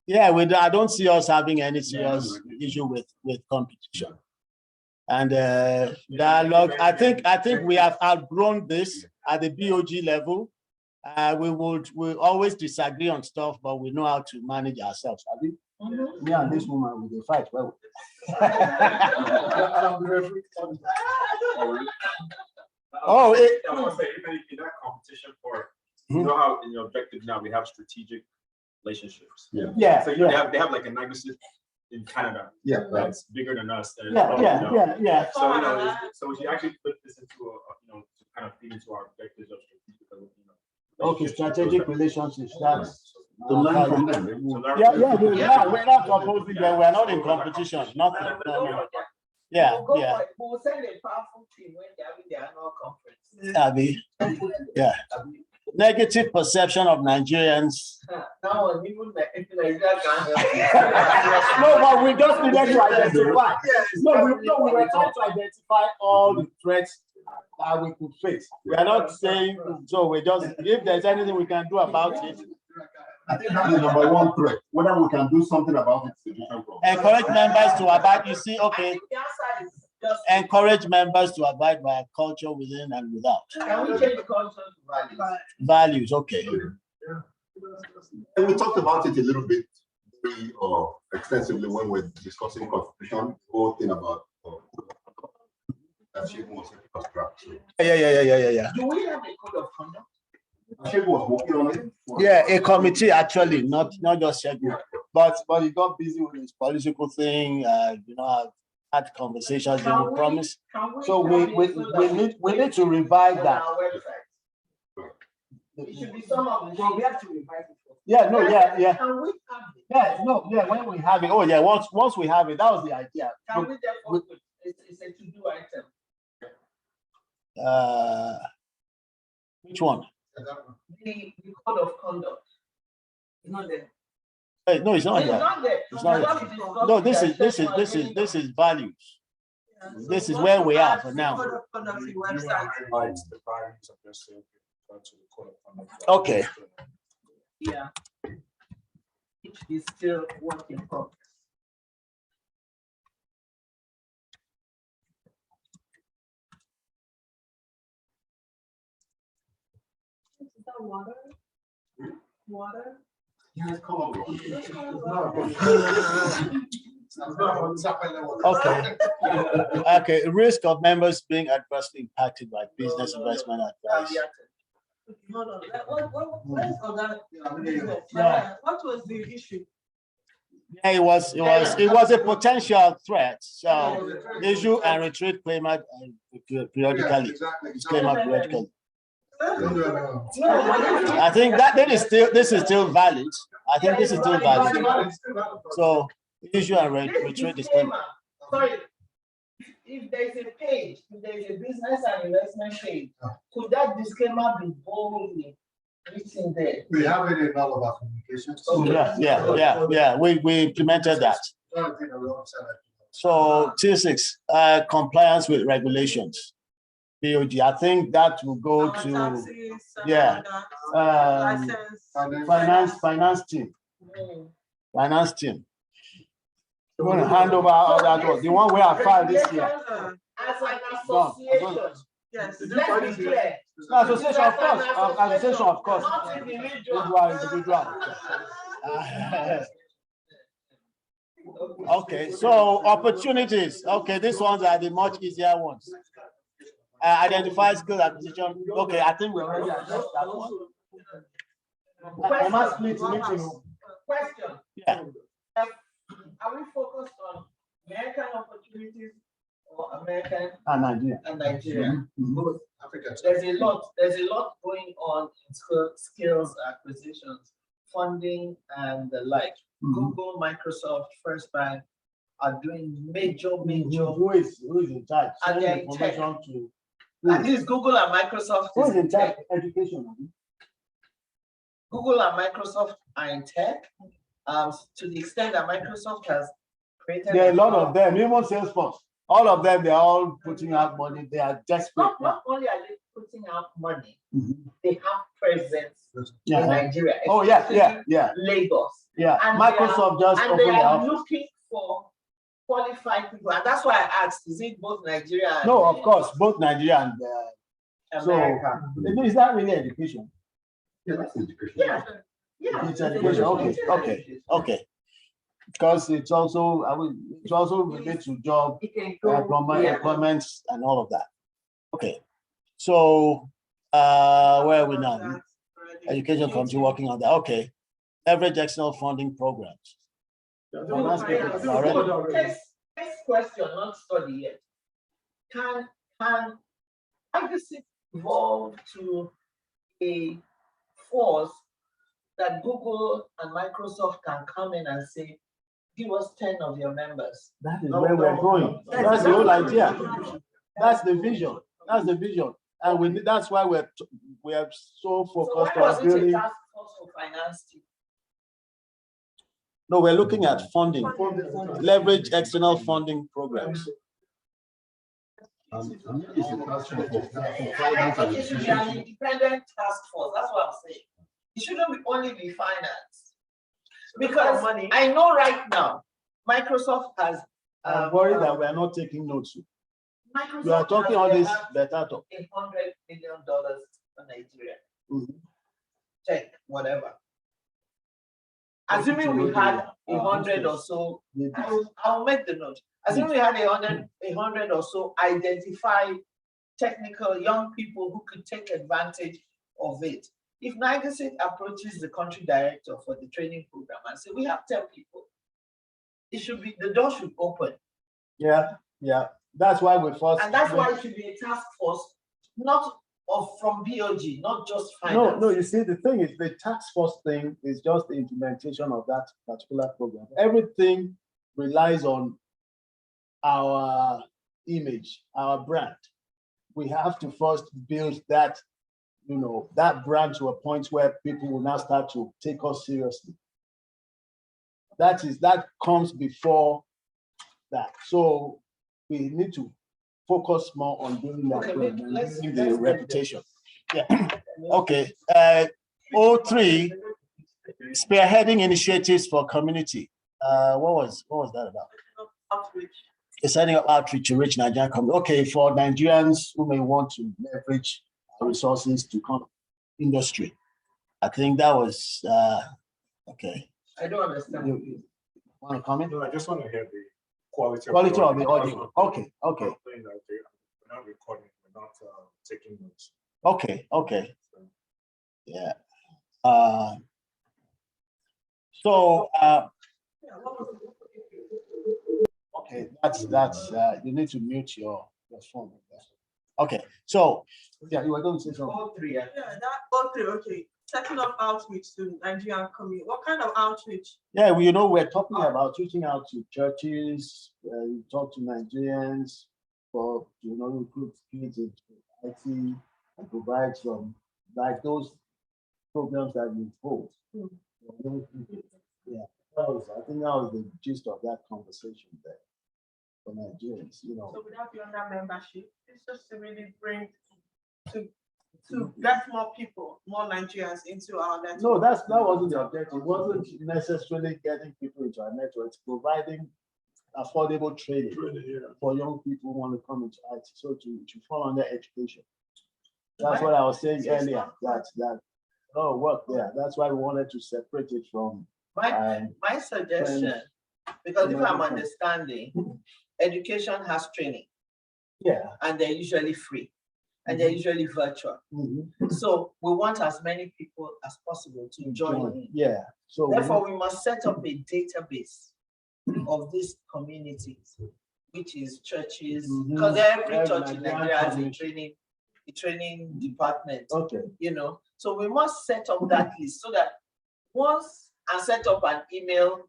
yeah, I don't see us having any serious issue with competition. And dialogue, I think we have outgrown this at the BOG level. We'll always disagree on stuff, but we know how to manage ourselves. I think me and this woman will fight well. Oh, I want to say, even in that competition part, you know how in your objective now we have strategic relationships. Yeah. So they have like a negotiation in Canada. Yeah. That's bigger than us. Yeah. So we actually put this into to kind of feed into our objectives of strategic. Okay, strategic relationships. That's to learn from them. We're not opposing them. We're not in competition. Nothing. No. Yeah. We'll send a powerful team when they're having their annual conference. Yeah. Negative perception of Nigerians. Now, even Nigeria can't help. No, but we just needed to identify. No, we were trying to identify all the threats that we could face. We are not saying so. We just, if there's anything we can do about it. I think that's the number one threat. Whether we can do something about it is a different problem. Encourage members to abide. You see, okay. Encourage members to abide by culture within and without. Can we change the culture to values? Values, okay. And we talked about it a little bit very extensively when we're discussing constitution, the whole thing about that Sheikh was Yeah. Do we have a code of conduct? Sheikh was working on it. Yeah, a committee actually, not just Sheikh, but he got busy with his political thing. I've had conversations and promise. So we need to revive that. It should be some of the we have to revive it. Yeah. Can we have it? When we have it. Oh yeah, once we have it, that was the idea. Can we therefore it's a to-do item? Which one? The code of conduct. It's not there. Hey, no, it's not there. It's not there. No, this is values. This is where we are for now. Okay. Yeah. It is still work in progress. Is that water? Water? Okay. Risk of members being adversely impacted by business investment advice. Hold on. What was the issue? Yeah, it was a potential threat. So issue and retreat claimant periodically. Disclaimer periodically. I think this is still valid. I think this is still valid. So issue and retreat disclaimer. Sorry. If there's a page, if there's a business and investment page, could that disclaimer be boldly Meeting there. We have it in all of our communications. Yeah. We implemented that. So T6, compliance with regulations. BOG, I think that will go Our to, taxes, yeah, license. finance team. Finance team. You want to hand over all that one, the one we have filed this year. As an association. Yes. Let's be clear. Association, of course, association, of course. Not individual. Individual. Okay, so opportunities. Okay, these ones are the much easier ones. Identify skill acquisition. Okay, I think we already addressed that one. Question. Yeah. Are we focused on American opportunities or American And Nigeria. and Nigeria? Both. There's a lot going on in skills acquisitions, funding and the like. Google, Microsoft, First Bank are doing major. Who is in charge? And they're in tech. At least Google and Microsoft Who is in tech? Education. Google and Microsoft are in tech. To the extent that Microsoft has created. There are a lot of them, even Salesforce. All of them, they're all putting out money. They are desperate. Not only are they putting out money, they have presence Yeah. in Nigeria. Oh, yeah. Lagos. Yeah, And Microsoft just and opened they their are office. looking for qualified people. And that's why I asked, is it both Nigeria and No, of course, both Nigeria and America? So, is that really education? Yeah, that's education. Yeah. It's education. Okay. Because it's also, it's also related to job, employment, and all of that. Okay. So, where are we now? Education committee working on that. Okay. Average external funding programs. Next question, not study yet. Can IGC evolve to a force that Google and Microsoft can come in and say, give us 10 of your members? That is where we're going. That's the whole idea. That's the vision. That's the vision. And that's why we are so focused on building. Task force for finance team? No, we're looking at funding, leverage external funding programs. I think it should be an independent task force. That's what I'm saying. It shouldn't only be finance. Because I know right now, Microsoft has. I'm worried that we are not taking notes. Microsoft We are talking all this better talk. $100 million for Nigeria. Check, whatever. Assuming we had 100 or so, I'll make the note. Assuming we had 100 or so identified technical young people who could take advantage of it. If NIGASIT approaches the country director for the training program and say, we have 10 people, it should be, the door should open. Yeah. That's why we first. And that's why it should be a task force, not from BOG, not just finance. No, you see, the thing is the task force thing is just the implementation of that particular program. Everything relies on our image, our brand. We have to first build that, that brand to a point where people will now start to take us seriously. That comes before that. So we need to focus more on building that brand and building the reputation. Yeah. Okay. 03, spearheading initiatives for community. What was that about? Outreach. Setting up outreach to reach Nigerian community. Okay, for Nigerians who may want to leverage resources to come industry. I think that was okay. I don't understand. You want to comment? No, I just want to hear the quality of the audio. Okay. We're not recording, we're not taking notes. Okay. Yeah. Okay, that's you need to mute your phone. Okay, so yeah, you were going to say something. That 03, okay. Setting up outreach to Nigerian community. What kind of outreach? Yeah, we're talking about reaching out to churches, talk to Nigerians for recruit kids into IT and provide some like those programs that you hold. Yeah, I think that was the gist of that conversation there for Nigerians, you know. So without the under membership, it's just to really bring to get more people, more Nigerians into our network. No, that wasn't the objective. It wasn't necessarily getting people into our network. It's providing affordable training for young people who want to come into IT. So to fall under education. That's what I was saying earlier. That work there. That's why we wanted to separate it from. My suggestion, because if I'm understanding, education has training. Yeah. And they're usually free. And they're usually virtual. So we want as many people as possible to join in. Yeah. So therefore, we must set up a database of these communities, which is churches, because every church in Nigeria has a training department. Okay. You know, so we must set up that list so that and set up an email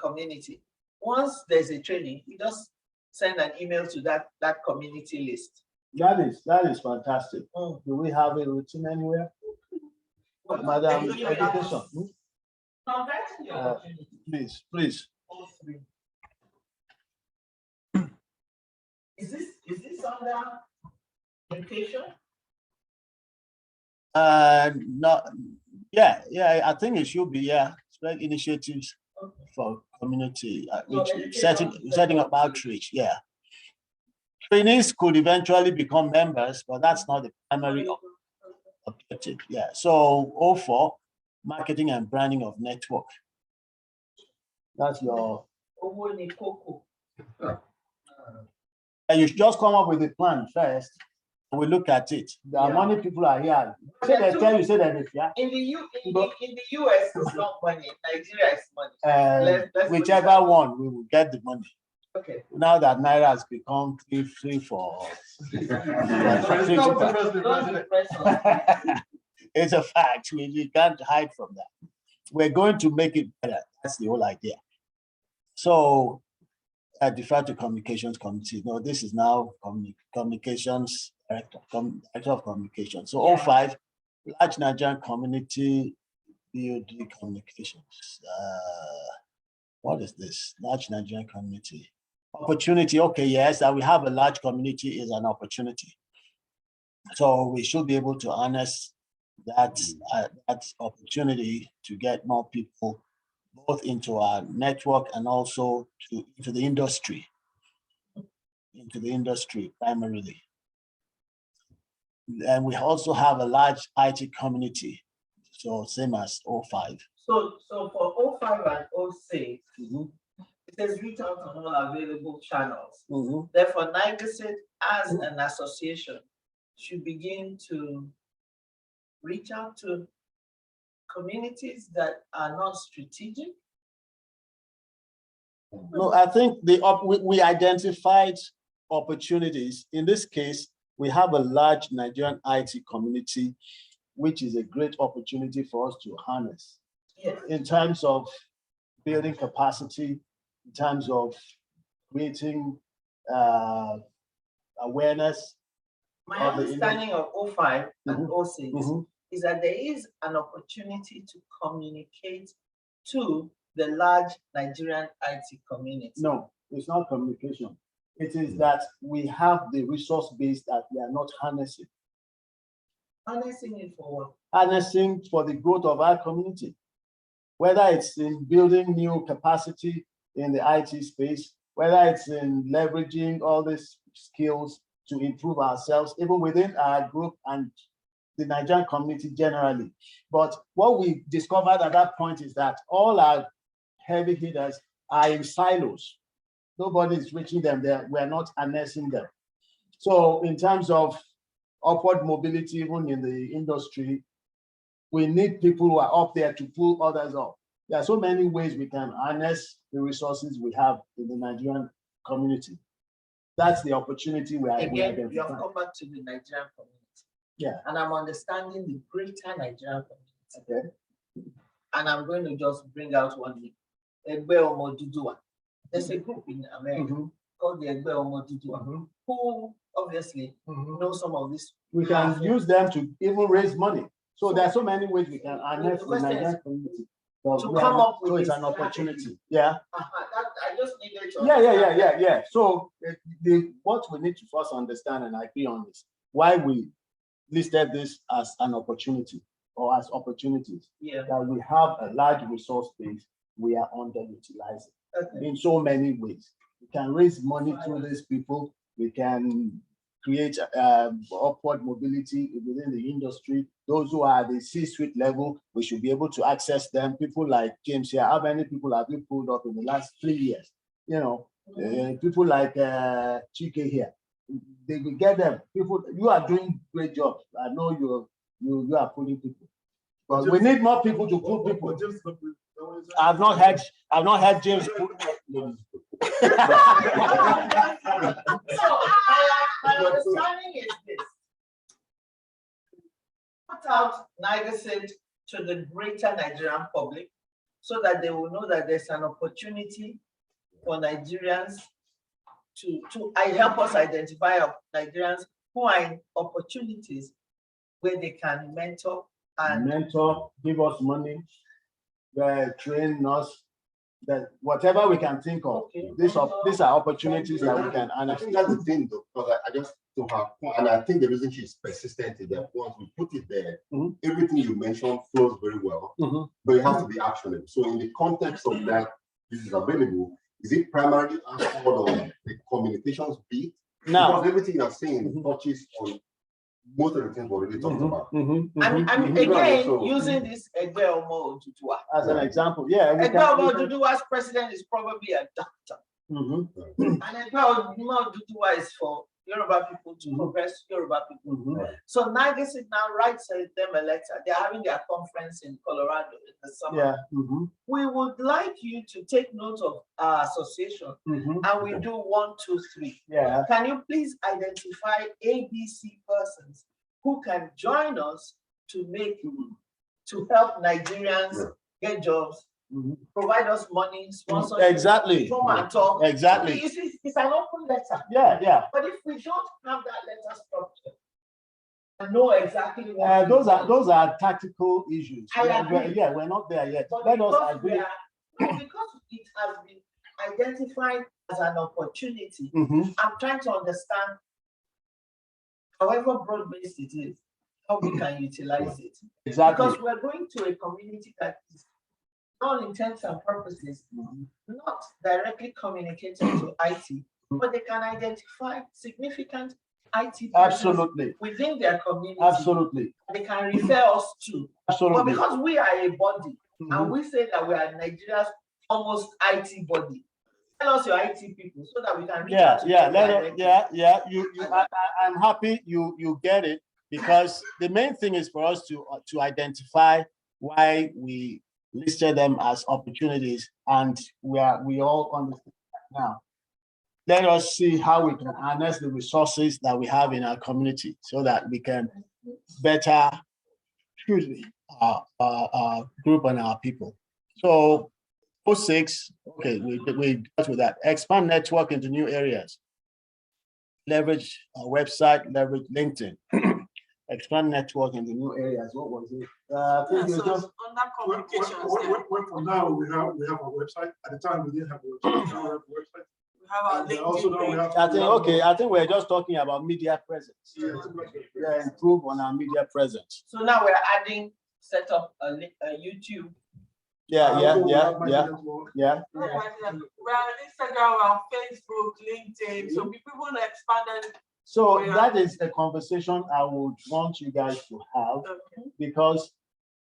community. Once there's a training, you just send an email to that community list. That is fantastic. Do we have a routine anywhere? Madam Education. Please. Is this under education? No, yeah, I think it should be, yeah. Spread initiatives for community, setting up outreach, yeah. Trainees could eventually become members, but that's not the primary objective, yeah. So 04, marketing and branding of network. That's your. And you just come up with a plan first, and we look at it. There are many people are here. Say they tell you, say that if in the US it's not money. Nigeria is money. Whichever one, we will get the money. Okay. Now that Naira has become free for it's a fact. We can't hide from that. We're going to make it better. That's the whole idea. So I defer to communications committee. No, this is now communications director of communications. So 05, large Nigerian community BOD communications. What is this? Large Nigerian community. Opportunity, okay, yes, that we have a large community is an opportunity. So we should be able to harness that opportunity to get more people both into our network and also into the industry primarily. And we also have a large IT community, so same as 05. So for 05 and 06, it says reach out on all available channels. Therefore, NIGACID as an association should begin to reach out to communities that are not strategic. No, I think we identified opportunities. In this case, we have a large Nigerian IT community, which is a great opportunity for us to harness. Yes. In terms of building capacity, in terms of creating awareness. My understanding of 05 and 06 is that there is an opportunity to communicate to the large Nigerian IT community. No, it's not communication. It is that we have the resource base that we are not harnessing. Harnessing it for what? Harnessing for the growth of our community. Whether it's in building new capacity in the IT space, whether it's in leveraging all these skills to improve ourselves, even within our group and the Nigerian community generally. But what we discovered at that point is that all our heavy hitters are in silos. Nobody is reaching them there. We're not harnessing them. So in terms of upward mobility, even in the industry, we need people who are up there to pull others up. There are so many ways we can harness the resources we have in the Nigerian community. That's the opportunity we are. Again, you have come back to the Nigerian community. Yeah. And I'm understanding the greater Nigerian community. Okay. And I'm going to just bring out one name. Egbe Omo Dudua. There's a group in America called the Egbe Omo Dudua, who obviously know some of this. We can use them to even raise money. So there are so many ways we can harness the question Nigerian is community. to come up with So it's this an opportunity. strategy. Yeah. I just needed to. Yeah. So what we need to first understand and agree on is why we listed this as an opportunity or as opportunities. Yeah. That we have a large resource base we are underutilizing in so many ways. We can raise money through these people. We can create upward mobility within the industry. Those who are at the C-suite level, we should be able to access them. People like James here, how many people have you pulled up in the last 3 years? You know, people like Chike here, they will get them. People, you are doing great jobs. I know you are pulling people, but we need more people to pull people. I've not had James pull people. So my understanding is this. Put out Nigerset to the greater Nigerian public so that they will know that there's an opportunity for Nigerians to help us identify Nigerians who are in opportunities where they can mentor and give us money, train us, that whatever we can think of. These are opportunities that we can. And I think that's the thing, though, because I just to have, and I think the reason she's persistent is that once we put it there, everything you mentioned flows very well, but it has to be actionable. So in the context of that, this is available. Is it primarily answered on the communications bit? Now, because everything you're saying touches on most of the things we already talked about. I mean, again, using this Egbe Omo Oduduwa as an example, yeah. Egbe Omo Oduduwa's president is probably a doctor. And Egbe Omo Oduduwa is for Yoruba people to progress Yoruba people. So Nigerset now writes them a letter. They're having their conference in Colorado in the summer. We would like you to take note of our association and we do 1, 2, 3. Can you please identify ABC persons who can join us to help Nigerians get jobs, provide us money, sponsor. Exactly. Come and talk. Exactly. You see, it's an open letter. Yeah. But if we don't have that letter structure and know exactly what those are tactical issues. We're not there yet. But Let us agree. Because it has been identified as an opportunity, I'm trying to understand, however broad-based it is, how we can utilize it. Exactly. Because we're going to a community that is, all intents and purposes, not directly communicated to IT, but they can identify significant IT Absolutely within their community. Absolutely. They can refer us to. Absolutely. But because we are a body and we say that we are Nigeria's almost IT body, tell us your IT people so that we can reach out to them. I'm happy you get it, because the main thing is for us to identify why we listed them as opportunities, and we all understand now. Let us see how we can harness the resources that we have in our community so that we can better choose our group and our people. So 06, okay, we got with that. Expand network into new areas. Leverage our website, leverage LinkedIn. Expand network into new areas. What was it? I think it was just for now we have a website. At the time we didn't have a website. Now we have a website. We have our LinkedIn page. I think we're just talking about media presence. Yeah, improve on our media presence. So now we're adding, set up a YouTube. Yeah. We're on Instagram, we're on Facebook, LinkedIn. So people want to expand and. So that is a conversation I would want you guys to have, because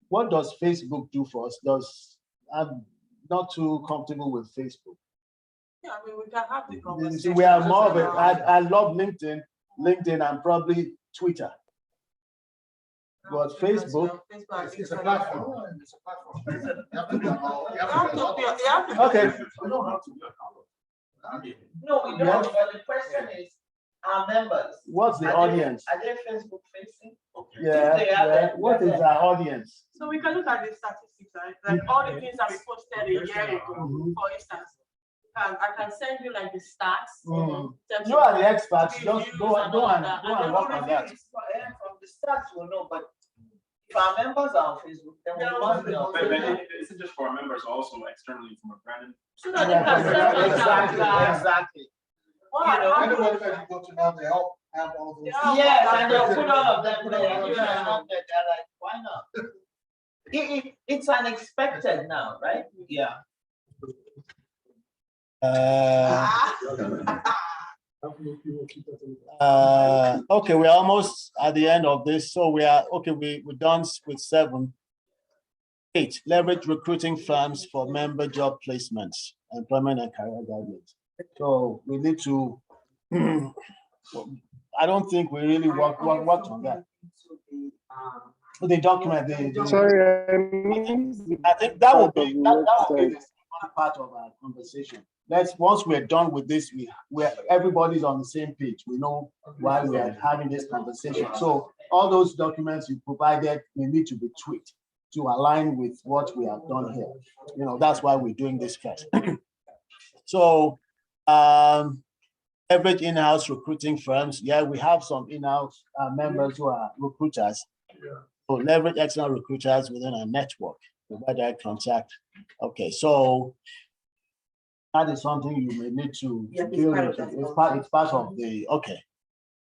what does Facebook do for us? I'm not too comfortable with Facebook. Yeah, I mean, we can have the conversation. We are more of it. I love LinkedIn and probably Twitter. But Facebook, it's a platform. It's a platform. Okay. No, we don't. But the question is, our members. What's the audience? Are they Facebook facing? Yeah. What is our audience? So we can look at the statistics, right? Like all the things that we posted a year ago, for instance. I can send you like the stats. You are the experts. Just go and work on that. From the stats, we'll know, but If our members are on Facebook, then we must be on But Facebook. it's just for our members, also externally from a branding. So that they can send us Exactly, out. exactly. Anybody that you go to now, they help have all those. Yes, and they'll put all of them there, and they're like, why not? It's unexpected now, right? Yeah. Okay, we're almost at the end of this. So we're done with 7. 8, leverage recruiting firms for member job placements, employment and career guidance. So we need to, I don't think we really worked on that. The document, Sorry, I think that will be one part of our conversation. Once we're done with this, everybody's on the same page. We know why we are having this conversation. So all those documents you provided, they need to be tweaked to align with what we have done here. That's why we're doing this first. So leverage in-house recruiting firms. Yeah, we have some in-house members who are recruiters. So leverage external recruiters within our network, provide direct contact. Okay, so that is something you may need to deal with. It's part of the, okay.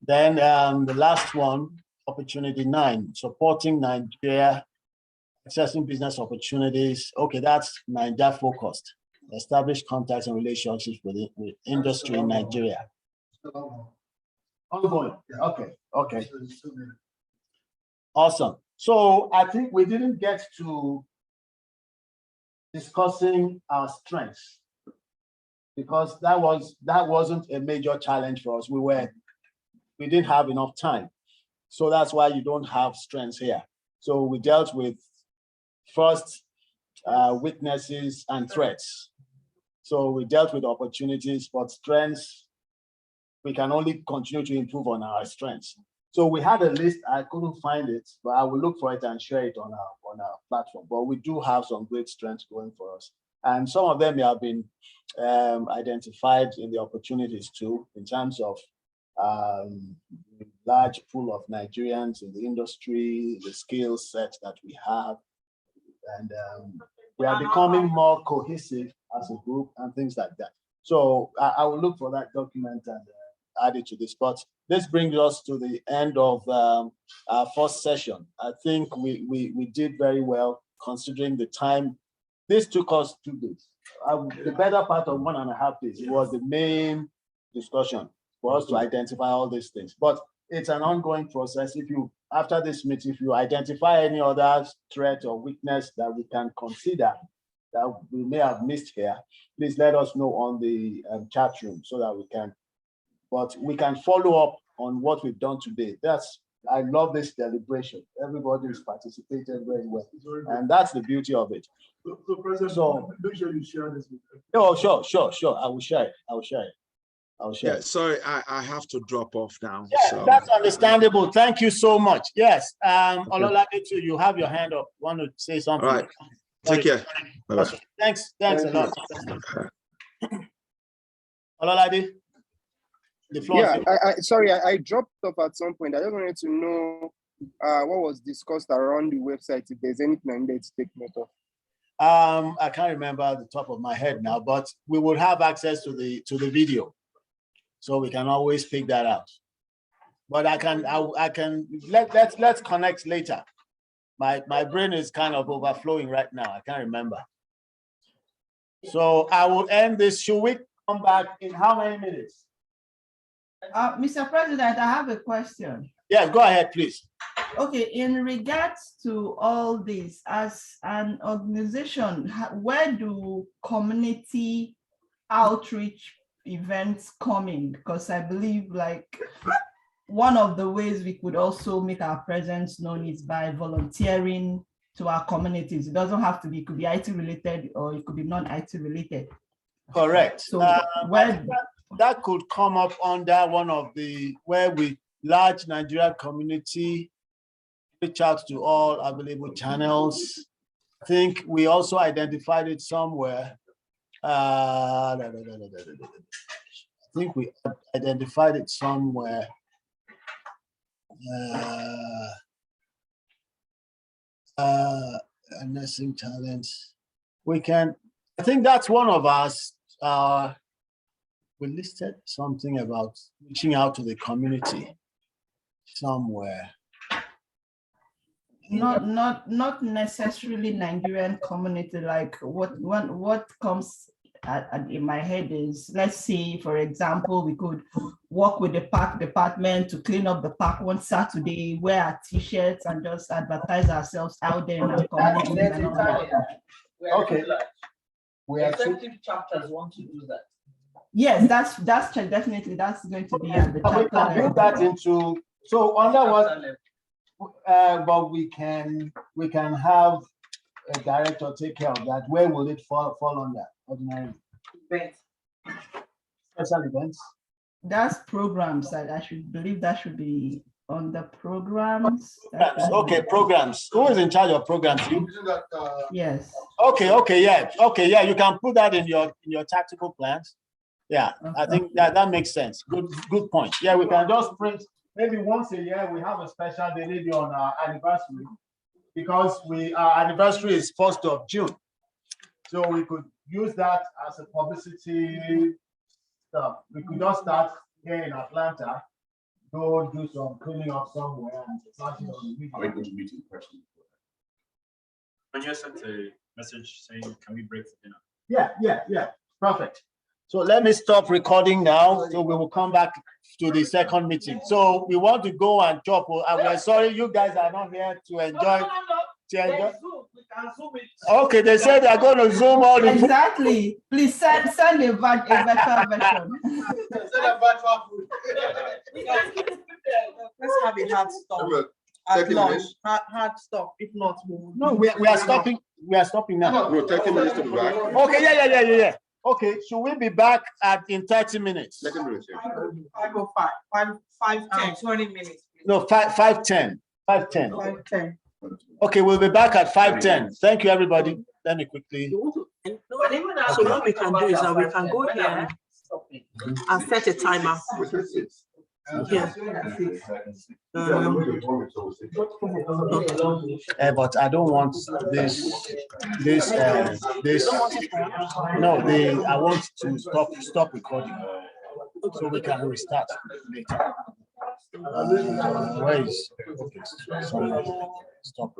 Then the last one, opportunity 9, supporting Nigeria, accessing business opportunities. Okay, that's Nigeria focused. Establish contacts and relationships with industry in Nigeria. Ongoing. Okay. Awesome. So I think we didn't get to discussing our strengths because that wasn't a major challenge for us. We didn't have enough time. So that's why you don't have strengths here. So we dealt with first weaknesses and threats. So we dealt with opportunities, but strengths, we can only continue to improve on our strengths. So we had a list, I couldn't find it, but I will look for it and share it on our platform. But we do have some great strengths going for us. And some of them have been identified in the opportunities too, in terms of large pool of Nigerians in the industry, the skill set that we have. And we are becoming more cohesive as a group and things like that. So I will look for that document and add it to this. But this brings us to the end of our first session. I think we did very well considering the time. This took us 2 days. The better part of 1.5 days. It was the main discussion for us to identify all these things. But it's an ongoing process. After this meeting, if you identify any other threat or weakness that we can consider that we may have missed here, please let us know on the chat room so that we can follow up on what we've done today. I love this deliberation. Everybody is participating very well. And that's the beauty of it. So President, make sure you share this with them. Oh, sure. I will share it. Yeah, sorry, I have to drop off now. Yeah, so. That's understandable. Thank you so much. Yes, Ololade, you have your hand up. Want to say something? All right. Take care. Bye-bye. Thanks a lot. Ololade, the floor. Yeah, sorry, I dropped off at some point. I just wanted to know what was discussed around the website, if there's anything I needed to take note of. I can't remember at the top of my head now, but we would have access to the video, so we can always pick that out. But let's connect later. My brain is kind of overflowing right now. I can't remember. So I will end this. Should we come back in how many minutes? Mr. President, I have a question. Yes, go ahead, please. Okay, in regards to all this, as an organization, where do community outreach events come in? Because I believe one of the ways we could also make our presence known is by volunteering to our communities. It doesn't have to be, it could be IT related or it could be non-IT related. Correct. So that could come up under one of the, where we large Nigeria community reach out to all available channels. I think we also identified it somewhere. I think we identified it somewhere. nursing talents. We can, I think that's one of us. We listed something about reaching out to the community somewhere. Not necessarily Nigerian community. Like what comes in my head is, let's say, for example, we could work with the park department to clean up the park one Saturday, wear our t-shirts and just advertise ourselves out there in our community. And all that. Okay. We are Executive chapters want to do that. Yes, that's definitely that's going to be at the we chapter can level. build that into, so under what, but we can have a director take care of that. Where will it fall under? Ordinary Events. special events? That's programs that I should believe that should be on the programs. Okay, programs. Who is in charge of programs? You? Yes. Okay, yeah. You can put that in your tactical plans. Yeah, I think that makes sense. Good point. Yeah, we can just print maybe once a year. We have a special day maybe on our anniversary, because our anniversary is 1st of June, so we could use that as a publicity stuff. We could just start here in Atlanta, go do some cleaning up somewhere and start it on the video. Are we going to meet in person? When you sent a message saying, can we break for dinner? Yeah. Perfect. So let me stop recording now. So we will come back to the second meeting. So we want to go and chop. We're sorry, you guys are not here to enjoy. Okay, they said they're going to Zoom all the. Exactly. Please send a virtual version. Let's have a hard stop. At lunch, hard stop. If not, No, we are stopping. We are stopping now. No, 30 minutes to be back. Okay, yeah. Okay, should we be back in 30 minutes? 30 minutes, yeah. I go 5:10, 20 minutes. No, 5:10. 5:10. 5:10. Okay, we'll be back at 5:10. Thank you, everybody. Let me quickly. So what we can do is that we can go here and set a timer. Yeah. But I don't want this. No, I want to stop recording so we can restart later. Where is? Okay, sorry, stop.